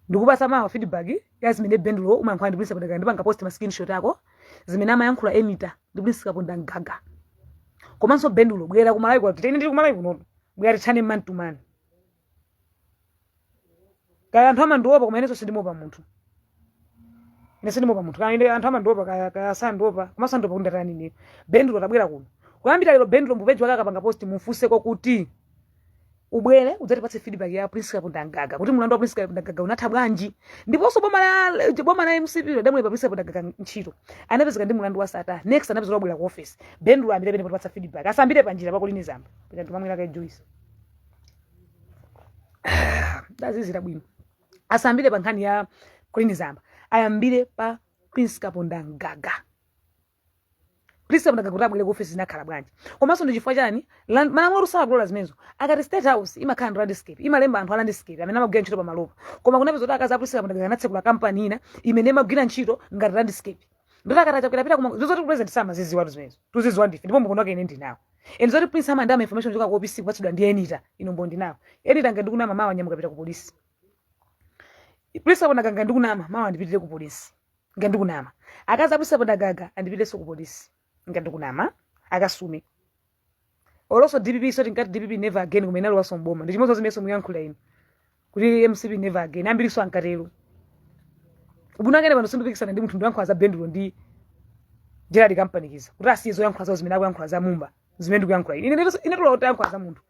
ndikupasa mawa feedback ya zimene bendulo umankhwala ndipulisa ponda ndipanga post ma screenshot ako zimene amayankhula emita ndipulisa kaponda ngaga komanso bendulo bwera kumalawi kwa titene ndiri kumalawi kunono bwera tchane man to man kaya anthu amandiopa koma ineso sindimopa munthu ine sindimopa munthu kaya ine anthu amandiopa kaya sandopa komanso ndopa kundatani ine bendulo tabwera kuno kuyambira lero bendulo mbupeji wake akapanga post mufuseko kuti ubwere udzatipatse feedback ya Prince Kaponda Ngaga kuti mulandu wa Prince Kaponda Ngaga unatha bwanji ndiponso boma la MCP damwe pa Prince Kaponda Ngaga ntchito anapezeka ndi mulandu wa sata next anapezeka bwera ku office bendulo ambire pene patipatsa feedback asambire panjira pakulini zamba pita ndimamwira ka Joyce dazizira bwino asambire pa nkhani ya kulini zamba ayambire pa Prince Kaponda Ngaga Prince Kaponda Ngaga kutabwere ku office inakhala bwanji komanso ndi chifukwa chani malamulo rusala kulola zimenezo akati state house imakhala landscape imalemba anthu landscape amene amagwira ntchito pa malopa koma kunapeza kuti akazi a Prince Kaponda Ngaga anatsekula kampani ina imene imagwira ntchito ngati landscape ndoti akatacha kupita kuma zozoti president sama ziziwatu zimenezo tuziziwa ndife ndipo mukunoka ine ndinawo eni zoti Prince amandama information choka ku office kupatsidwa ndi Enita ino mbo ndinawo Enita ngati kunama mawa nyamuka pita ku polisi Prince Kaponda Ngaga ndikunama mawa ndipitire ku polisi ngati ndikunama akazi a Prince Kaponda Ngaga andipitire ku polisi ngati kunama akasume oloso DPP so tingati DPP never again kumene ali wasomboma ndichimozo zimeso muyankhula ino kuti MCP never again ambiriso ankatero ubunangene pano sindipikisana ndi munthu ndiyankhula za bendulo ndi Gerard Kampanikiza kuti asizo yankhula za zimene akuyankhula za mumba zimene ndikuyankhula ine tola kuti yankhula za munthu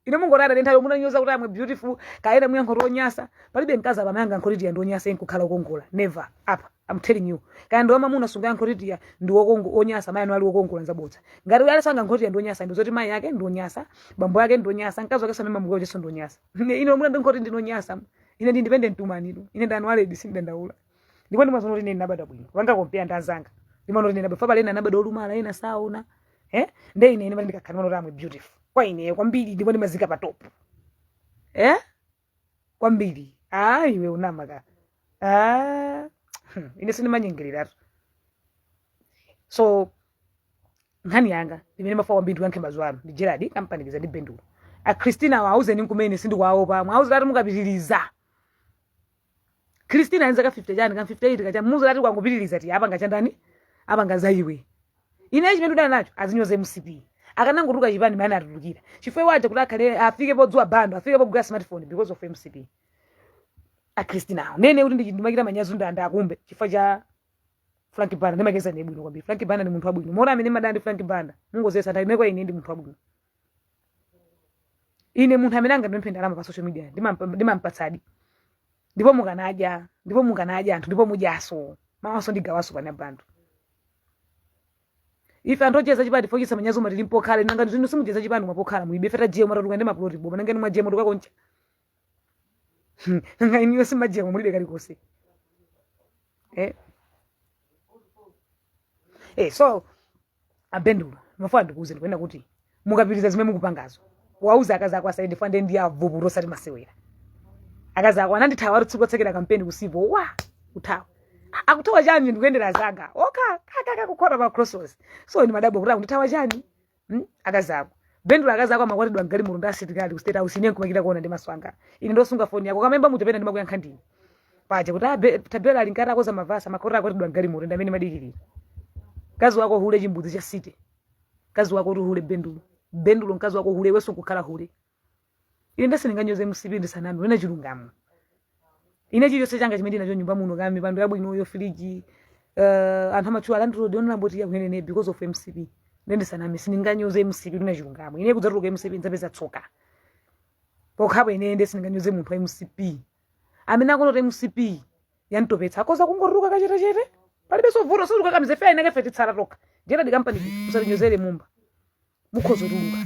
ine mungorada nthawi munanyoza kuti amwe beautiful kaenda muyankho onyasa palibe mkazi apamayanga nkhoti ndi onyasa enkukhala ukongola never apa I'm telling you kaya ndo mamuna sunga nkhoti ndi wokongo onyasa mayi no ali wokongola nzabodza ngati ali sanga nkhoti ndi onyasa ndizoti mayi yake ndi onyasa bambo yake ndi onyasa mkazi wake samema mbugo cheso ndi onyasa ine muna ndi nkhoti ndi onyasa ine ndi independent woman ine ndani wale disindandaula ndipo ndimazono ine nabada bwino wanga kompea ndanzanga ndimano ine nabada faba lena nabada olumala ena sauna nde ine ndikakhala mano ramwe beautiful kwa ine kwambiri ndipo ndimazika pa top kwambiri iwe unamaka ine sindimanyengerera so nkhani yanga imene mafa kwambiri yankhe mazwano ndi Gerald kampanikiza ndi Bendulo a Christina waauze ni kumene sindikuwaopa mwauze lati mukapitiriza Christina anza ka 50 chani ka 58 kacha muzo lati kwangopitiriza ti apa ngachandani apa ngazaiwe ine chimene ndana nacho azinyoze MCP akanangotuka chipani mana atulukira chifukwa waje kuti akhale afike podzua bando afike pogula smartphone because of MCP a Christina nene kuti ndimakita manyazo ndanda akumbe chifukwa cha Frank Banda ndimakeza ne bwino kwambiri Frank Banda ni munthu wabwino mora amene madandi Frank Banda mungozesa ndineko ine ndi munthu wabwino ine munthu amene angandipemphe ndalama pa social media ndimampatsadi ndipo mukanaja anthu ndipo mujaso mawaso ndigawaso pana bantu ife anthu ocheza chipati fokisa manyazo matili mpokhala nanga ndino simujeza chipani mwapokhala muibe feta je mara ndi maploti boma nanga ni mwaje mutuka koncha nanga iniyo simaje mulibe kali kose so abendulo mafana ndikuze ndikwenda kuti mukapitiriza zimene mukupangazo wauza akaza kwa side fund ndi avubu rosati masewera akaza kwa nandithawa rutsuko tsekera campaign kusipo wa uthawa akuthawa chani ndikuyendera zanga kaka kukhota pa crosses so ni madabo kuti ndithawa chani akazako bendulo akazako amakwatidwa ngali mulunda asitikali ku state house ine kumakita kuona ndi maswanga ine ndosunga phone yako kamemba mutependa ndi makuyankha ndini paje kuti tabela alinkata akoza mavasa makora akwatidwa ngali mulunda amene madikirira kazi wako hule chimbuzi cha city kazi wako hule bendulo kazi wako hule weso kukhala hule ine ndaseninganyoze MCP sanami wena chilungamo ine chiliyo changa chimene nacho nyumba muno kami bandu yabwino yo friji anthu amachuwa landro ndiona mboti ya kunene because of MCP nende sanami sininganyoze MCP wena chilungamo ine kudzatuluka MCP ndzapeza tsoka pokhabo ine ndiseninganyoze munthu wa MCP amene akono MCP yantopetsa akoza kungoruluka kachete chete palibe sovuto sozuka kamize fya inake feti tsara toka jera di company musalinyozere mumba mukhozo tuluka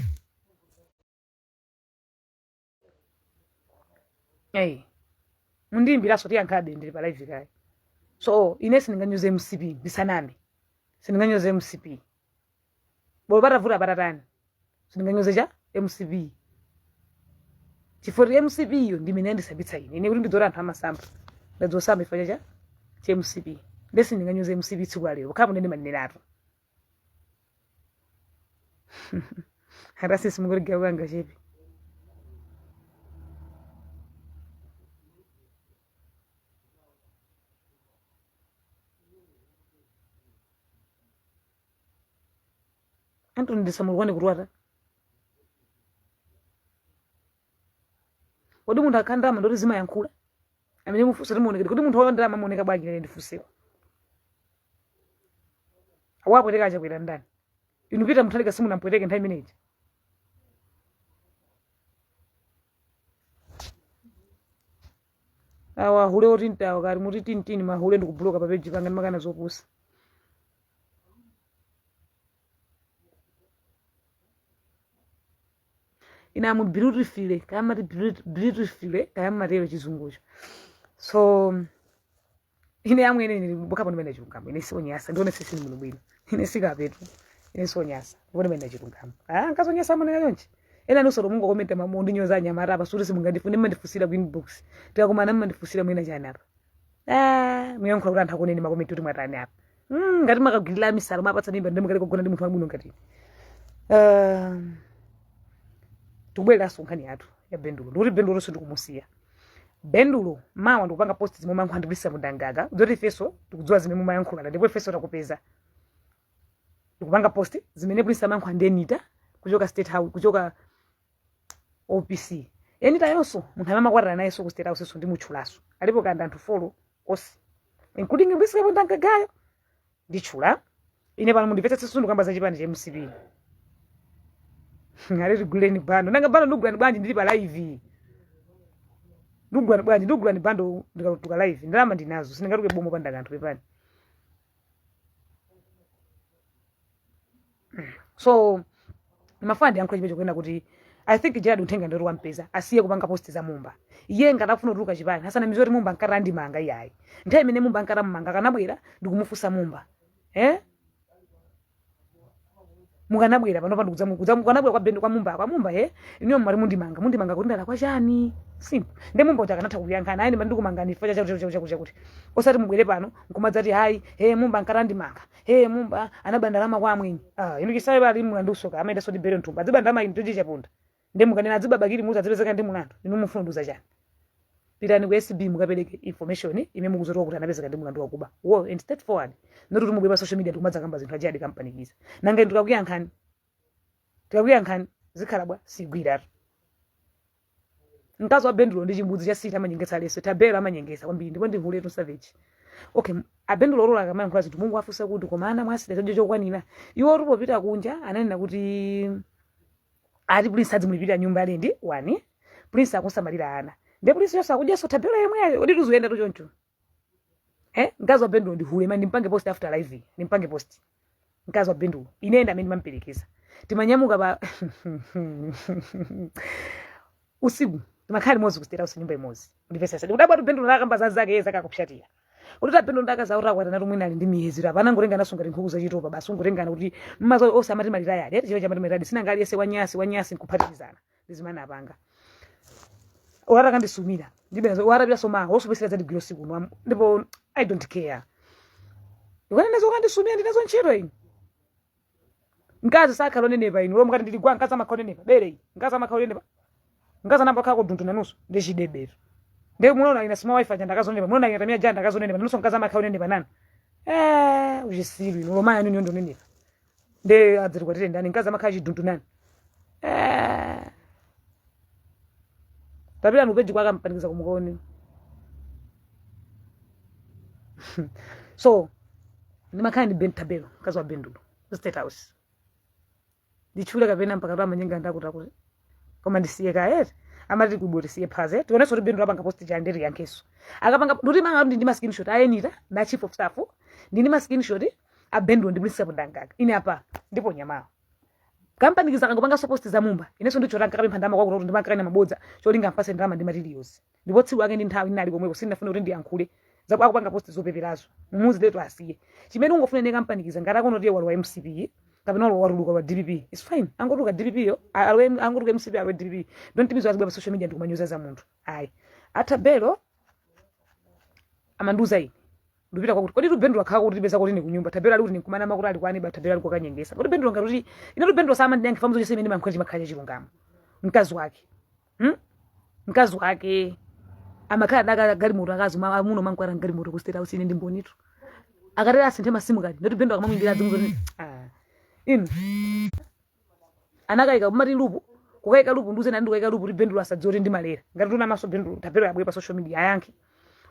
mundimbira soti yankhabe ndiri pa live kai so ine sininganyoze MCP ndisaname sininganyoze MCP bobata vuta patatani sininganyoze cha MCP chifori MCP yo ndimene ndisabitsa ine kuti ndidzora anthu amasamba ndadzosamba ifanya cha MCP ndesi ndinganyoze MCP tsiku lero khapo ndende manenerato harasi simugorigya wanga chepi antu ndisamulwane kurwata wodi munthu akhandama ndoti zima yankhula amene mufusa timuonekete kuti munthu woyondera amamuoneka bwanji lero ndifusewa awapweteka achakwera ndani inupita muthalika simu nampweteke nthawi imeneyi awa hule oti ntawo kali muti tintini mahule ndikubloka pa page panga ndimakana zopusa ina mu beautiful kama beautiful kama matero chizungucho so ine yamwene ni bokapo ndimene chilungamo ine sionyasa ndione sisi ni muno bwino ine sikapetu ine sionyasa ndione mene chilungamo nkazonyasa mwana yonche ena nusoro mungu komenta mamu ndinyoza nyamara apa suri simungandifune mandifusira ku inbox tikakumana mandifusira mwina chana apa muyankho kuti anthu akoneni makomenti kuti mwatani apa ngati makagwirira misala mapatsa mimba ndimukale kugona ndi munthu wabwino ngati tubwera sonkhani yathu ya bendulo ndikuti bendulo sindikumusiya bendulo mawa ndikupanga post zimwe mayankho andibulisa mudangaga zoti feso tikudziwa zimene mumayankhulana ndipo feso takupeza ndikupanga post zimene bulisa mayankho andenita kuchoka state house kuchoka OPC enita yonso munthu amakwatana nayenso ku state house so ndimutchulaso alipo kanda anthu folo osi including bulisa mudangagayo ndichula ine pano mundipetsa sesundu kamba za chipani cha MCP ngari guleni bando nanga bando ndugulani bwanji ndili pa live ndugulani bando ndikatuka live ndalama ndinazo sindingatuke bomo panda kanthu pepani so mafandi yankho chipecho kwenda kuti I think Gerald Uthenga ndori wampeza asiye kupanga post za mumba iye ngatafuna kutuluka chipani hasana mizori mumba nkara ndi manga iyayi nthawi imene mumba nkara manga kanabwera ndikumufusa mumba mukanabwera pano pandikudza mukanabwera kwa bendo kwa mumba iniyo mmali mundimanga kuti ndala kwa chani simple ndi mumba uchakanatha kuyankhana ayi ndikumangani chifukwa chakuti osati mubwere pano nkumadzati hayi mumba nkarandimanga mumba anabandalama kwa amwenyi inu chisabe bali mlandu usoka amaenda so dibere ntumba dzibandalama inu tochi chaponda ndi mukanena adzibabakiri muza dzipezeka ndi mulandu inu mufunduza chani pitani ku SB mukapereke information imene mukuzotoka kuti anapezeka ndi mulandu wakuba and straight forward not kuti mubwere pa social media tikumadza kamba zinthu ajadi kampanikiza nanga inu tikakuyankhani zikhala bwa sigwiratu mkazi wa Bendulo ndi chimbudzi cha sita amanyengesa leso tabelo amanyengesa kwambiri ndipo ndi Mvuletu Savage okay abendulo rola kamayankhula zinthu Mungu afusa kuti koma ana mwasida chojo chokwanira iwo rupopita kunja ananena kuti ati Prince adzimulipira nyumba ali ndi wani Prince akusamalira ana ndi Prince yonse akudya so tabelo yemwe odi tuzuyenda tochoncho mkazi wa Bendulo ndi hule mani mpange post after live nimpange post mkazi wa Bendulo inenda amene mampelekeza timanyamuka pa usiku timakhali mozi kustera usinyumba imozi ndivesa sadi udabwa Bendulo nakamba zazake zakakushatira kuti Bendulo ndakazaura kwati na rumwina ali ndi miyezi rapana ngorenga nasunga nkhuku za chitopa basi ngorengana kuti mmazo ose amati malira yadi ati chiwe chamati malira sina ngali yese wanyasi nkuphatikizana ndizimana apanga ora kandisumira ndibezo ora bya soma osubisira za digiro siku ndipo I don't care iwana nazo kandisumira ndinazo ntchito ino ngazi sakhalone neba ino romwe kati ndiligwa ngaza makhone neba bere ngaza makhone neba ngaza namba khako duntu nanuso ndechidebero ndi munoona ina sima wifi janda kazoneba munoona ina tamia janda kazoneba nanuso ngaza makhone neba nani ujisiru ino romaya nini ndo nini ndi adziri kwatire ndani ngaza makhaji duntu nani tabira nupeji kwa kampanikiza kumukoni so ni makani bentabelo kazi wa Bendulo State House ndichule kapena mpaka rama nyenga ndakutakuti koma ndisiye kaere amati kubotisiye phaze tione sori Bendulo apanga post chandiri yankeso akapanga nduti manga ndi ma screenshot ayenita na chief of staff ndini ma screenshot a Bendulo ndi Prince Abundangaka ine apa ndipo nyamao kampani kizanga kupanga post za mumba ineso ndicho ranka kapi mphandama kwakuti ndimankana mabodza cholinga mpase ndalama ndi materials ndipo tsiku yake ndi nthawi inali komwe sinafuna kuti ndiyankhule zapo akupanga post zopeperazo mumuzi letu asiye chimene ungofuna ne kampani kizanga rakono tiye walwa MCP kapena waluluka wa DPP it's fine angotuka DPP yo angotuka MCP alwe DPP don't mizo azibwa social media ndikumanyuza za munthu ayi atabelo amanduza iyi ndupita kwakuti kodi Bendulo akhala kuti libeza kuti ni kunyumba tabelo ali kuti ni kumana makuti ali kwani ba tabelo ali kokanyengesa kodi Bendulo ngati ina Bendulo sama ndiyange famuzo chese imene mankhwaji makhaje chilungamo mkazi wake amakhala daga gali moto akazi muno mankwara gali moto ku State House ine ndi mbonitu akarera asinthe masimu kati ndoti Bendulo akamwindira dzimzo inu anakaika mati lupu kukaika lupu nduze na ndikaika lupu kuti Bendulo asadzore ndi malera ngati tuna maso Bendulo tabelo yabwe pa social media ayanke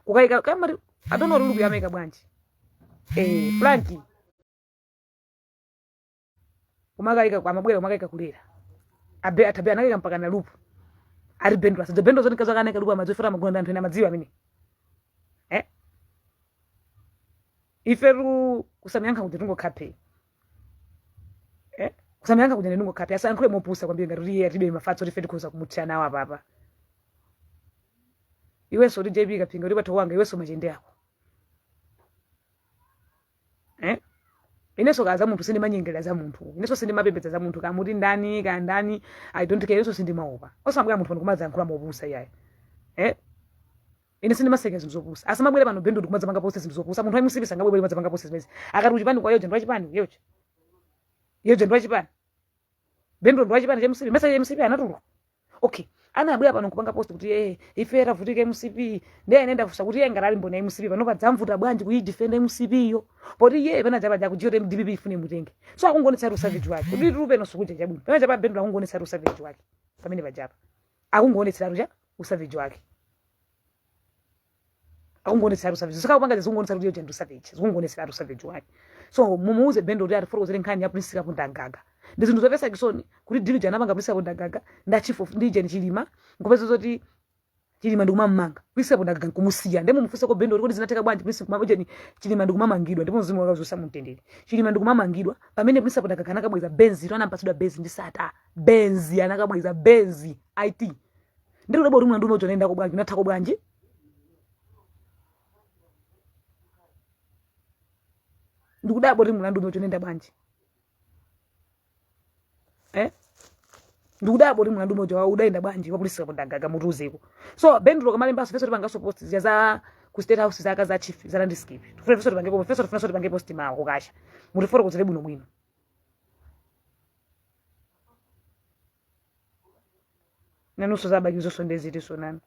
kukaika kama I don't know lupu yameka bwanji Frankie umakaika kwa mabwera umakaika kulera atabea anakaika mpaka na lupu ari Bendulo asadzore Bendulo zoni kazo kanaka lupu amadzofera magonda anthu ena madziwa amene iferu kusamiyankha kuti tungokhape kusamiyankha kuti ndingokhape asankhule mopusa kwambiri ngati riye ribe mafatso rifeti kuza kumutsana nawo papa iweso ndi JB kapinga riba towanga iweso majende yako ineso kaza munthu sindi manyengera za munthu ineso sindi mapembedza za munthu kamuti ndani ka ndani I don't care ineso sindi maopa osambwa munthu kumadza yankhula mopusa yayi ine sindi maseke zinthu zopusa asamabwere pano Bendulo kumadza panga post zinthu zopusa munthu ayimusibisa ngabwere kumadza panga post zimezi akati uchipani kwa yoje ndo achipani yoje ndo achipani Bendulo ndo achipani je musibi message MCP anatulu okay ana abwera pano kupanga post kuti ife ravutike MCP ndiye anaenda fusa kuti yenga rali mbona MCP pano padzamvuta bwanji kuyi defend MCP yo poti ye pena chapa kujiyote DPP ifune mutenge so akungonetsa ru savage wake kuti rupe no sukuja jabuni pena chapa Bendulo akungonetsa ru savage wake pamene pajapa akungonetsa ru ja usavage wake akungonetsa ru savage sikakupanga zungonetsa ru je ndo savage zungonetsa ru savage wake so mumuuze Bendulo ari foro zile nkhani ya Prince Abundangaka ndi zinthu zopesa kisoni kuti dili jana panga Prince Abundangaka nda chief of ndi jeni chilima ngopeza zoti chilima ndikumamanga Prince Abundangaka kumusiya ndemo mufuse ko Bendulo kuti zinateka bwanji Prince kumabujeni chilima ndikumamangidwa ndipo mzimu wakazosa mutendere chilima ndikumamangidwa pamene Prince Abundangaka anakabweza benzi anampatsidwa benzi ndi sata benzi anakabweza benzi IT ndilo lebo rumwe ndume utonenda ko bwanji nathako bwanji ndikudabo ri mulandu utonenda bwanji ndikudabo ndi mlandu moja wa udaenda bwanji kwa polisi kapondagaga mutuzeko so bendulo kamalemba feso tipangaso post za ku state house zaka za chief za landscape tufuna feso tipange feso tufuna so tipange post mawo kukasha mutiforo kudzere bwino bwino nanuso zabakizo sondeziti sonana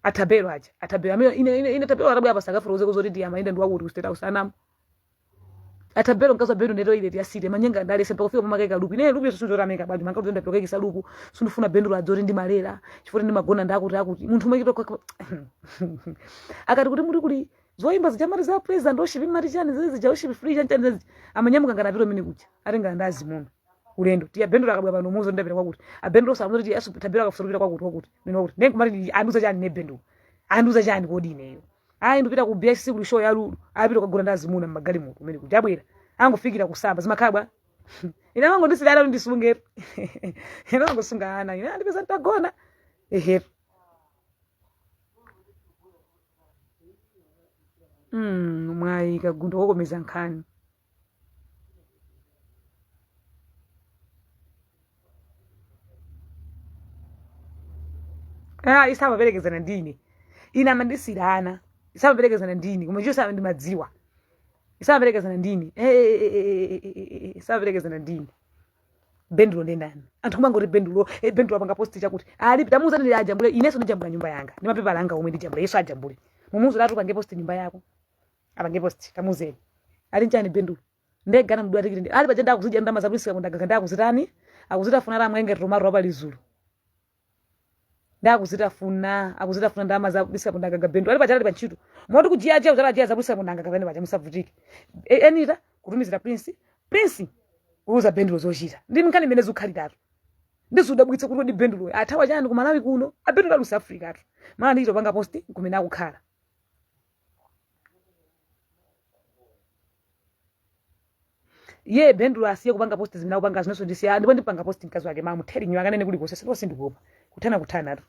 atabelo aja atabelo amene ine tabelo arabwa basakafuroze kuzoti ndiyama inde ndiwakuti ku state house anamo atabelo nkazo belo neto ile yasite manyenga ndale sempa kufika pamakeka luku ine luku yeso zorameka bali manka kutenda pekeka isaluku sunufuna bendo la dzori ndi malera chifukwa ndi magona ndakuti munthu mwekito akati kuti muri kuli zoimba zijamari za president oshipi mari chani zizi ja oshipi free chani amanyamuka ngana piro mini kucha atenga ndazi muno ulendo tiya bendo lakabwa pano muzo ndapera kwakuti abendo samuzo ti asu tabelo akafusurira kwakuti mino kuti nenkumari anduza chani ne bendo anduza chani kodi ineyo ayi ndipita ku BSC ku show ya lulu apita kugula ndazi muno magali mutu mene kuti abwera angofikira kusamba zimakhabwa ina mango ndisilala ndisungera ina mango sungana ina ndipeza ntagona ehe mwayi kagundo kokomeza nkhani isabaperekezana ndini ina mandisirana isabaperekezana ndini koma icho saba ndimadziwa isabaperekezana ndini isabaperekezana ndini bendulo ndendani anthu kumangoti bendulo bendulo apanga posti chakuti ali tamuza ndi ajambule ineso ndijambula nyumba yanga ndi mapepa langa omwe ndijambula yeso ajambule mumuzo latu pange posti nyumba yako apange posti tamuzeni ali nchani bendulo ndegana mdu atikire ali pajenda akuzija ndama zabulisa kundaga kanda akuzitani akuzita funa la mwenge romaro roba lizulu akuzitafuna ndama zabulisa kundaga bendulo ali pajala panchito moti kujiaje uzala zabulisa kundaga kapene paja musavutike enita kutumizira prince uza bendulo zochita ndi mkani mene zukhalidatu ndizuda bwitse kuti bendulo athawa chani ku Malawi kuno abendulo alusa Africa atu mala ndito panga posti kumene akukhala ye bendulo asiye kupanga posti zimene akupanga zinonso ndisiya ndipo ndipanga posti mkazi wake mamu telling you akanene kuli konse sinonse ndikuopa kuthana tu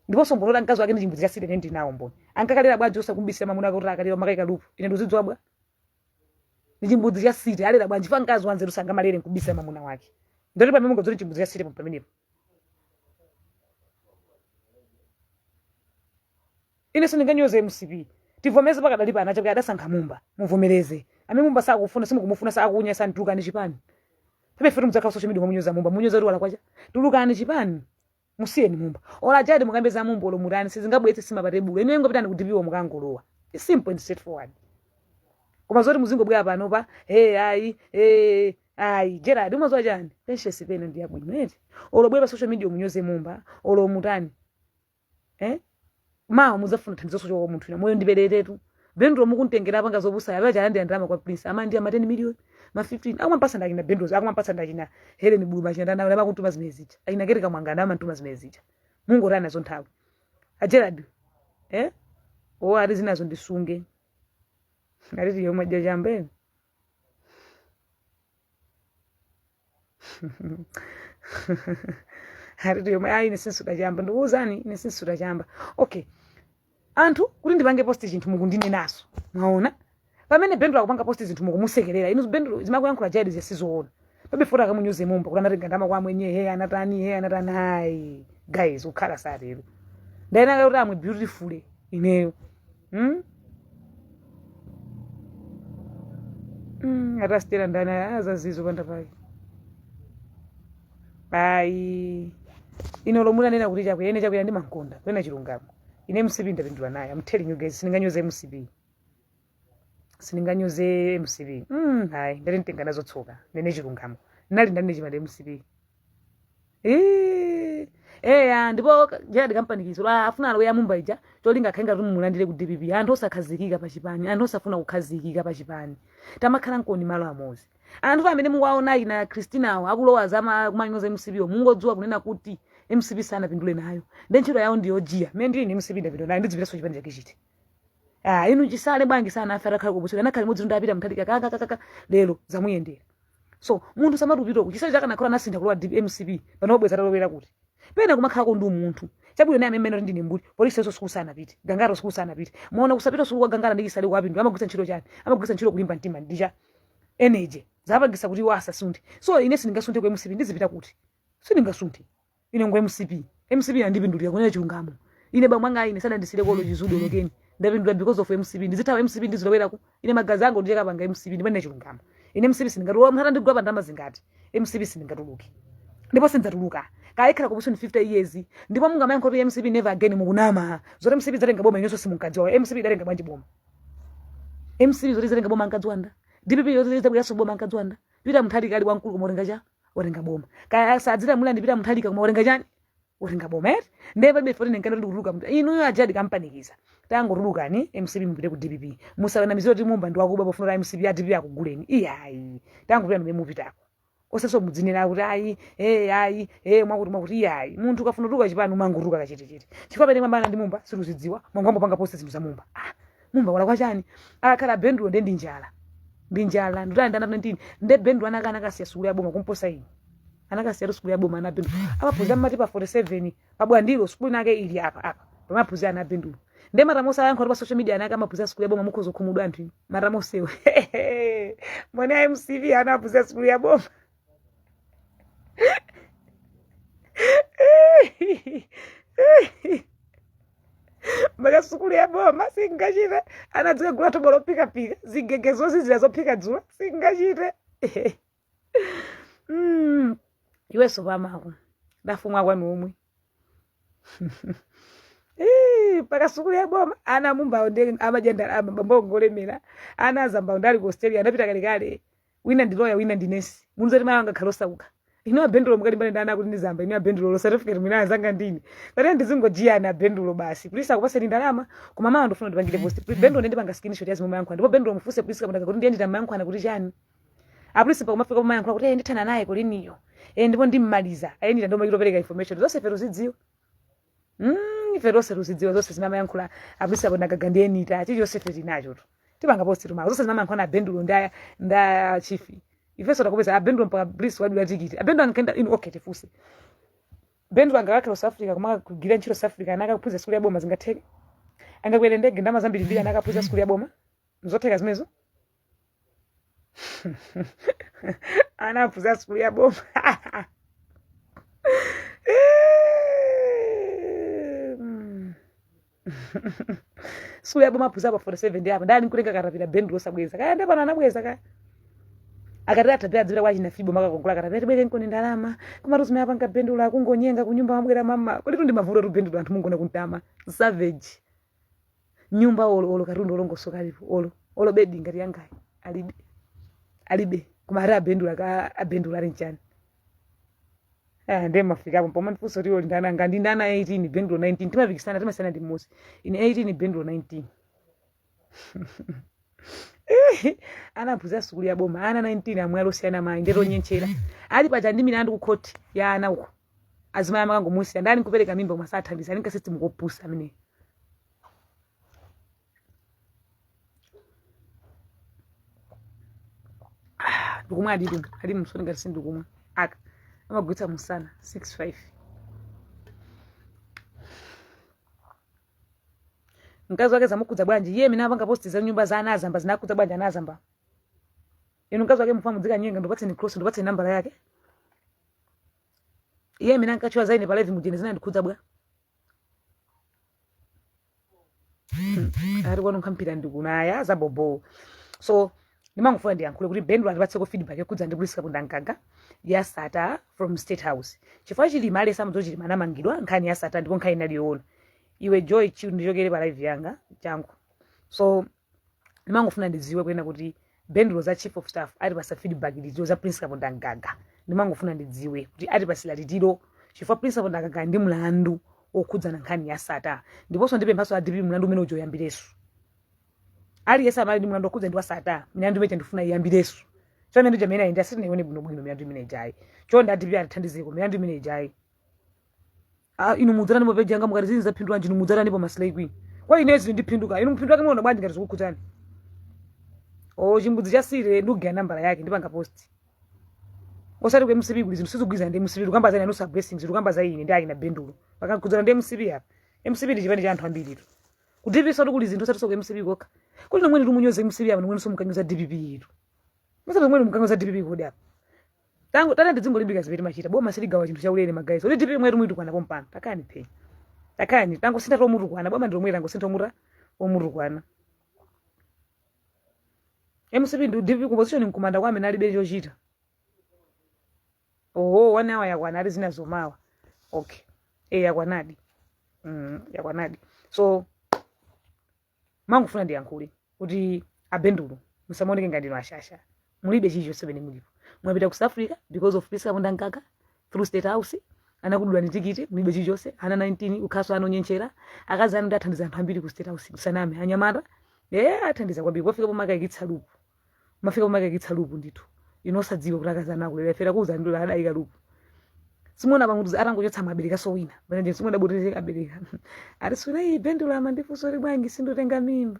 ndipo sombolola mkazi wake ndi chimbudzi cha site ndi nawo mboni ankakalera bwaji osakumbisa mamuna kuti akalira makaika lupo ine ndizidzwa bwa ndi chimbudzi cha site alera bwanji fa mkazi wanzeru sanga malere nkubisa mamuna wake ndoti pamene ngodzoti chimbudzi cha site pamenepo ine sindinganyoze MCP tivomeze pakadali pana chakuti adasankha mumba muvomereze amene mumba sakufuna simukumufuna sakunya santuka ndi chipani pabe futi mudzakhala social media munyoza mumba munyoza ruwala kwacha tulukani chipani musiyeni mumba ola jadi mukambeza mumba lo murani sizingabwetse simapatebulo ine ngopitani kudipiwa mukangolowa it's simple and straightforward koma zoti muzingobwera pano pa ayi Gerard umazwa chani peshe sipene ndi yabwino eti olobwera social media munyoze mumba olo mutani mawa muzafuna thandizo socho munthu ina moyo ndibereretu bendulo mukuntengera panga zobusa yabe chandi andama kwa prince amandi ama 10 million ma 15 akumapasa ndakina bendulo akumapasa ndakina Helen Buma chanda nawe bakutuma zimezicha ayina kereka mwangana amantuma zimezicha mungu rana zo nthawi a Gerard ari zinazo ndisunge ngati yomwe jambeni hari yomwe ine sinsuda jamba nduzani ine sinsuda jamba okay anthu kuti ndipange posti chinthu mukundine naso maona pamene bendulo akupanga posti zinthu mukumusekerera inu bendulo zimakuyankhula jadi zisizoona pabe fota akamunyoze mumba kuti anatenga ndama kwa mwenye anatani hayi guys ukhala sarero ndaina kuti amwe beautiful ineyo atastera ndana azazizo panda pai ayi ino lomula nena kuti chakwene chakwera ndi mankonda kwena chilungamo ine MCP ndapindula naye I'm telling you guys sininganyoze MCP hayi ndali ntenga nazo tsoka nene chilungamo nali ndane chimade MCP ndipo jadi kampanikizo afuna alo ya mumba ija cholinga khenga kuti mulandire ku DPP anthu osakhazikika pa chipani anthu osafuna kukhazikika pa chipani tamakhala nkoni malo amozi anthu amene muwaona ina Christina awo akulowa zama kumanyoza MCP mungodziwa kunena kuti MCP sana pindule nayo ndenchiro yawo ndiyo jia mene ndili MCP ndapindula nayo ndidzipita so chipani chakichiti inu chisale bwangi sana afera khala kubutsika nakhali modzi ndapita mthalika kaka lero zamuyendera so munthu samatupita kuti chisale chakana khola nasintha kulowa MCP panobweza talowera kuti pena kumakhala ko ndi munthu chabwino naye amene ndine mbuti polisi yeso sikusana piti gangaro sikusana piti muona kusapita suku gangara ndi kisale kwapindu amagwisa ntchito chani amagwisa ntchito kulimba mtima ndija energy zapangisa kuti wasa sunthe so ine sindingasunte kwa MCP ndizipita kuti sindingasunthi ine ngwe MCP andipindulira kunena chilungamo ine bamwanga ine sana ndisile kolo chizudo lokeni ndapindula because of MCP ndizithawa MCP ndiziloweraku ine magazi angu ndiyeka panga MCP ndimene chilungamo ine MCP sindingatuloka mhata ndigwa pandama zingati MCP sindingatuluki ndipo sindzatuluka kaikhala kubushoni 50 years ndipo mungamayankho kuti MCP never again mukunama zoti MCP zatenga boma inonso simunkadziwa MCP datenga bwanji boma MCP zoti zatenga boma ankadziwanda DPP zoti zabuyaso boma ankadziwanda pita mthalika ali wankulu kumorenga cha watenga boma kaya sadzira mulandi pita mthalika kumorenga chani watenga boma ndebe before nenkana ndikutuluka mtu inu ajadi kampanikiza tangotulukani MCP mupite ku DPP musawana miziro ti mumba ndiwakuba pofuna MCP ya DPP akuguleni iyayi tangopita nomwe mupitako oseso mudzinira kuti ayi mwakuti iyayi munthu ukafuna kutuka chipano mangotuka kachitechete chifukwa pene mwambana ndi mumba siruzidziwa mwangambo panga poste zinthu za mumba mumba wala kwa chani akakhala bendulo ndi njala ndutani ndana 19 nde bendu anakasiya sukulu ya boma kumposa ine anakasiya sukulu ya boma ana bendu apaphunzira mmati pa 47 pabwandiro sukulu nake ili apa pamaphunzira ana bendu nde maramosa yankho pa social media anaka amaphunzira sukulu ya boma mukhozo khumudwa anthu maramosewe mwana MCP anaphunzira sukulu ya boma Maka sukulu ya boma singachite anadzika gula tobolo pika zigegezo zizilazopika dzuwa singachite iweso pamako ndafumwa kwanu omwe paka sukulu ya boma ana mumba onde amajenda mbongolemera ana zamba ndali ku Australia anapita kale wina ndi lawyer wina ndi nurse munzati mayo angakhalusa uka ino bendulo mukati mbane ndana kuti ndizamba ino bendulo certificate mina zanga ndini kale ndizingojiya na bendulo basi polisi akupase ndalama koma mama ndofuna ndipangire post bendulo ndende panga screenshot ya zimama yankho ndipo bendulo mufuse polisi kamaka kuti ndiye nditama yankho kuti chani apolisi pa kumafika kwa yankho kuti ndithana naye kuliniyo ndipo ndimmaliza ayendita ndomwe kupereka information zose fero zidziwa fero zidziwa zose zimama yankho apolisi abona gagandie nita chiyose tinacho tipanga post tuma zose zimama yankho na bendulo nda chief ifeso takupeza abendwa mpaka bliss wadi wa tikiti abendwa nkenda inu okay tifuse bendwa angakakhala South Africa kumaka kugira ntchito South Africa anaka kuphunza sukulu ya boma zingatheke angakwere ndege ndama zambiri mbiri anaka kuphunza sukulu ya boma mzotheka zimezo anaphunza sukulu ya boma sukulu ya boma phunza pa 47 ndi apa ndani nkutenga karapira bendwa osabweza kaya ndapana anabweza kaya akatata tabia dzira wachina fibo makakongola katapete bwere nkoni ndalama koma ruzume apanga bendula kungonyenga kunyumba mabwera mama kuti tundi mavuto tu bendula anthu mungona kuntama savage nyumba olo karundo longosoka alipo olo bedi ngati yangayi alibe koma ari abendula ali nchani nde mafika hapo poma ndifunso kuti oli ndana ngandi ndana 18 bendula 19 timavikisana timasana ndi mmozi ine 18 bendula 19 anaphunzira sukulu ya boma ana 19 amwe alosiyana mayi ndero nyenchera ali paja ndi milandu ku court ya ana uko azimaya makangomusiya ndani kupereka mimba mwasathandiza ninka system kopusa amene ndikumwa adi msoni ngati sindikumwa aka amagwitsa musana 65 mkazi wake zamukudza bwanji iye mina apanga posti za nyumba za anazamba zinakudza bwanji anazamba inu mkazi wake mfamu dzika nyenga ndopatse ni cross ndopatse nambala yake iye mina nkachiwa zaine pa live mujene zina ndikudza bwa ari kwanu nkampira ndikunaya za bobo so ndimangofuna ndiyankhule kuti bendwa andipatse ko feedback yokudza ndikulisa kundangaga ya Sata from State House chifukwa chili male samudzochili manamangidwa nkhani ya Sata ndipo nkhani naliona iwe Joy ndichokere pa live yanga changu so ndimangofuna ndidziwe kwena kuti bendulo za chief of staff ali pasa feedback ndizo za principal ndangaga ndimangofuna ndidziwe kuti ali pasila litiro chifukwa principal ndangaga ndi mlandu okhudzana nkhani ya Sata ndiponso ndipemphaso adipi mlandu umene ujoyambireso ali yesa mali ndi mlandu okhudza ndi wa Sata mlandu umene ndifuna iyambireso chone ndi jamene indi asiti nione bwino mlandu imene ijai chonde adipi athandizeko mlandu imene ijai inu mudzana ndipo peji yanga mukati zinza phindula njinu mudzana ndipo maslay queen kwa inezi ndiphinduka inu mphindula kemwe bwanji ngati zikukhutani chimbudzi cha sire ndugaya nambala yake ndipanga post osati ku MCP kuli zinthu sizigwiza ndi MCP lukamba za inu sa blessings lukamba za ine ndi ayina bendulo pakakhudzana ndi MCP apa MCP ndi chipani cha anthu ambiri tu kudipiso kuli zinthu osati ku MCP kokha kuli nomwe ndi munyoza MCP apa nomwe so mukanyoza DPP yitu masa nomwe mukanyoza DPP kodi apa tangu tata ndizingolimbika zipeti machita boma siligawa chinthu chaulere magayiso kuti tipi mwetu mwitu kwana pompano takani phe takani tangu sintha tomutu kwana boma ndiro mwera ngo sintha muta omutu kwana MCP ndi DP composition nkumanda kwa amene alibe chochita oho 1 hour yakwana ali zina zomawa okay yakwanadi yakwanadi so mangufuna ndiyankhule kuti abendulo musamoneke ngati ndino ashasha mulibe chicho sebene mulipo mwapita ku South Africa because of peace kapanda nkaka through State House anakudula ni tikiti mulibe chichose ana 19 ukhaso anonyenchera akazana ndi athandiza anthu ambiri ku State House kusaname anyamata athandiza kwambiri pofika pomakayikitsa lupu mafika pomakayikitsa lupu ndithu inosadziwa kuti akazana kulera fera kuza ndula adayika lupu simona banguduza atangochotsa mabereka so wina pamene simona botete abereka ari sura iyi bendula mandifuso ri bwangi sindotenga mimba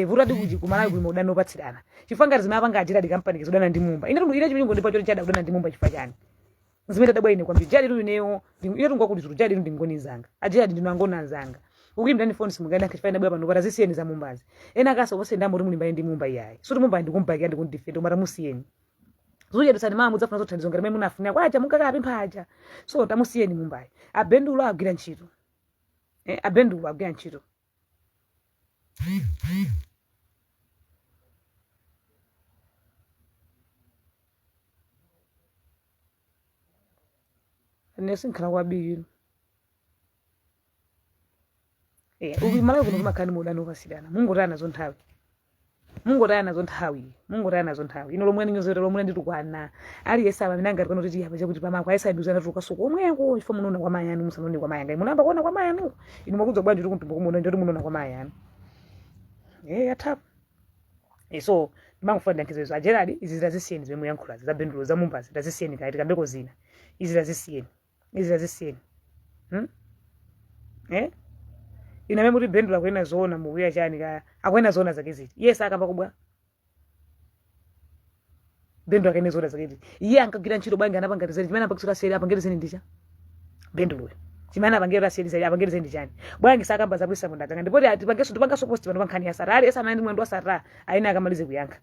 vuradi kuji kumala kuli modano patsirana chifanga rizima apanga ajira dikampani kizodana ndi mumba ine tundu ile chipingo ndipo choti chada kudana ndi mumba chifukwa chani zimene dabwa ine kwambiri jadi lulu neyo iyo tungwa kuti zuru jadi ndingoni zanga ajira ndino angona zanga ukuli mdani phone simungana kifanya bwa pano parazisiyeni za mumbazi ena kaso bose ndambo ri mulimbane ndi mumba yayi so mumba ndikumbaki ndi kundifeto mara musiyeni zuje dosani mama mudzafuna zothandizonga meme munafunya kwacha mukaka pemphaja so tamusiyeni mumbayi abendulo agwira ntchito abendulo agwira ntchito nesinkhala kwabiri ukimala kuno kumakhani modano pasidana mungotana nazo nthawi ino lomwe ninyozo lomwe nditukwana ali yesaba minanga rikono titi yapa chakuti pama kwa yesa nduzana tuka soko omweko ifo munona kwa mayanu musanoni kwa mayanga munamba kuona kwa mayanu ino makudza bwanji tukuntumba kumona ndoti munona kwa mayanu yatha so mangufunda nkizo ajeradi izi zazisiyeni zimwe yankhula za bendulo za mumbazi zazisiyeni kaiti kambeko zina izi zazisiyeni ina memory bendula kwena zona mubuya chani ka akwena zona zake ziti yes akamba kubwa bendula kwena zona zake ziti iye ankagira ntchito bwangi anapanga rizeni chimene apakusura seri apangere zeni ndicha bendulo chimene apangere seri seri apangere zeni chani bwangi sakamba zabulisa mundanga ndipo ati pangeso tipangaso post pano pankhani ya sara ali esa mandi mwendo wa sara aina akamalize kuyankha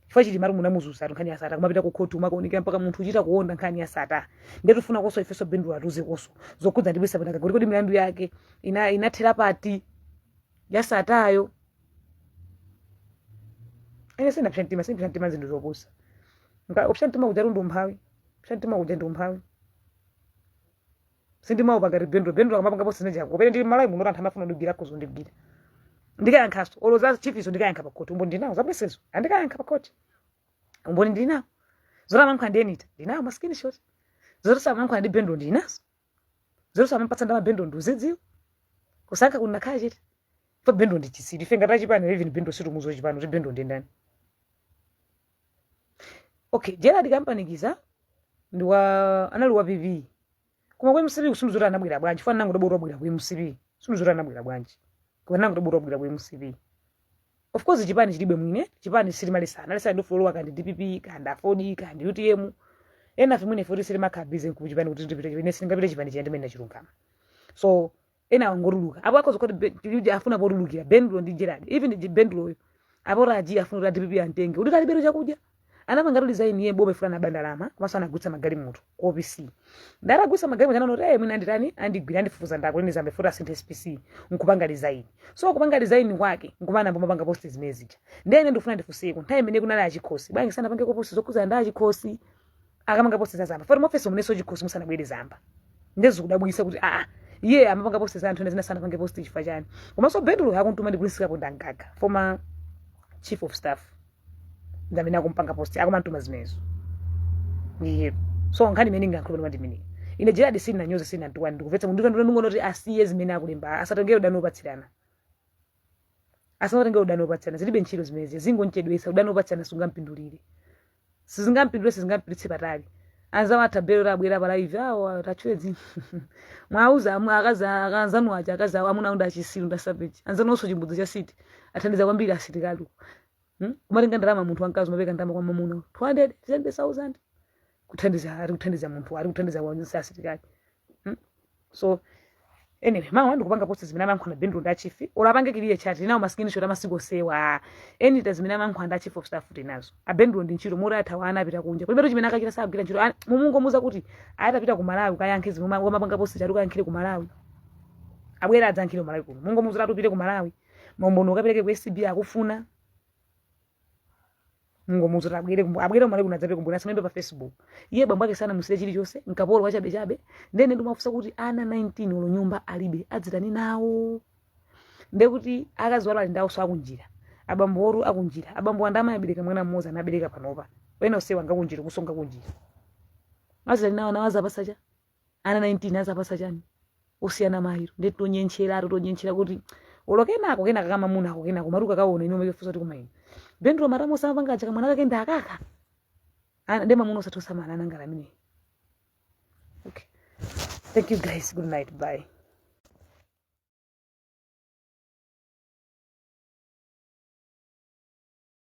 chifukwa chiti mari muna muzusa nkhani ya sata kumapita ku khotu makooneka mpaka munthu uchita kuonda nkhani ya sata ndetufuna koso ifeso bendula tuze koso zokudza ndibisa panaka kuti milandu yake inathera pati ya satayo ene sina pshantima zindu zopusa pshantima kuja rundu mphawi pshantima kuja ndu mphawi sindima upagari bendula kamapanga posi neja kopere ndi malai muno anthu amafuna ndugira kuzo ndigira ndikayankhaso oloza chifiso ndikayankha pa khoti umbo ndinawo zapesezo andikayankha pa khoti umbo ndinawo zora mankha ndiyenita ndinawo ma screenshot zora sa mankha ndi bendo ndinazo zora sa mampatsa ndama bendo nduzidziwo kusanka kuna khaje pa bendo ndichisidi fenga tachipana even bendo situ muzo chipano kuti bendo ndendani okay jera dikampanikiza ndiwa analiwa PV kuma kwa MCP kusumuzura anabwira bwanji fana nangu dobora bwira kwa MCP sumuzura anabwira bwanji kwa nangu dobora bwira kwa MCP of course chipani chilibe mwine chipani silimali sana lesa ndo follow kandi DPP kandi afodi kandi UTM ena fimune fodi silima kabize ku chipani kuti ndipite chipani singapite chipani chende mena chilungama so ena wangoruluka apo akozo kuti afuna porulukira bendlo ndi Gerard even bendlo apora aji afuna DPP antenge kuti kalibero chakudya anapanga design ye bobe fulana bandalama kumasana gutsa magali mutu ku OPC ndara gutsa magali mwana noti mwina nditani andigwira ndifufuza ndako ni zambe futa sint SPC nkupanga design so kupanga design kwake nkumana mboma panga post zimezija ndene ndifuna ndifusiko nthawi imene kunali achikhosi bangi sana pange ko post zokuza nda achikhosi akamanga post za zamba for office muneso chikhosi musana bwere zamba ndezikudabwisa kuti iye amapanga post za anthu ndezina sana pange post chifa chani komanso bendlo yakuntuma ndikulisika po ndangaka former chief of staff ndamina kumpanga post akumantuma zimezo so nkhani imene ngakhuluma mandi mini ine Gerard sina nyoza sina ntwani ndikuvetsa mundu ngono kuti asiye zimene akulemba asatengere udano upatsirana asatengere udano upatsirana zilibe ntchito zimezi zingonchedwesa udano upatsirana sungampindulire sizingampindulitse patali anza matabelo abwera pa live awo tachwedzi mwauza akazanu aja akaza amuna unda achisilu nda savage anza nonso chimbudzi cha city athandiza kwambiri asitikali kumatenga ndalama munthu wankazi mapeka ndalama kwa mamuna 200,000 kuthandiza munthu ari kuthandiza wansa asitikali so anyway mawa ndikupanga post zimene amankhwana bendro ndi achifi olapange kiliye chat nawo maskini shot amasiku sewa eni zimene amankhwana ndi achief of staff tinazo abendro ndi ntchito muri athawana apita kunja kulibetu chimene akachita sagwira ntchito mumungomuza kuti atapita ku Malawi kayankhe zimwe wamapanga post chatu kayankhire ku Malawi abwera adzankhire ku Malawi kuno mungomuza atupite ku Malawi mambono ukapereke ku SCB akufuna mungomuza abwere ku Malawi kuno adzapite kumbona samembe pa Facebook iye bambo ake sana musire chili chose nkapolo wachabe chabe ndene ndimafusa kuti ana 19 ulo nyumba alibe adzitani nawo ndekuti akazwala ali ndawo so akunjira abambo oru akunjira abambo andama yabereka mwana mmoza anabereka panopa wena usewa ngakunjira kusonga kunjira azali nawo nawaza pasacha ana 19 azapasa chani usiyana mahiro ndetonyenchera kuti ulokenako kenaka kama munako kenako maruka kaona ino mefusa kuti kumaini bendro maramo samapanga chaka mwana kake ndakaka ana ndema muno sathosa mana nangala mine okay thank you guys good night bye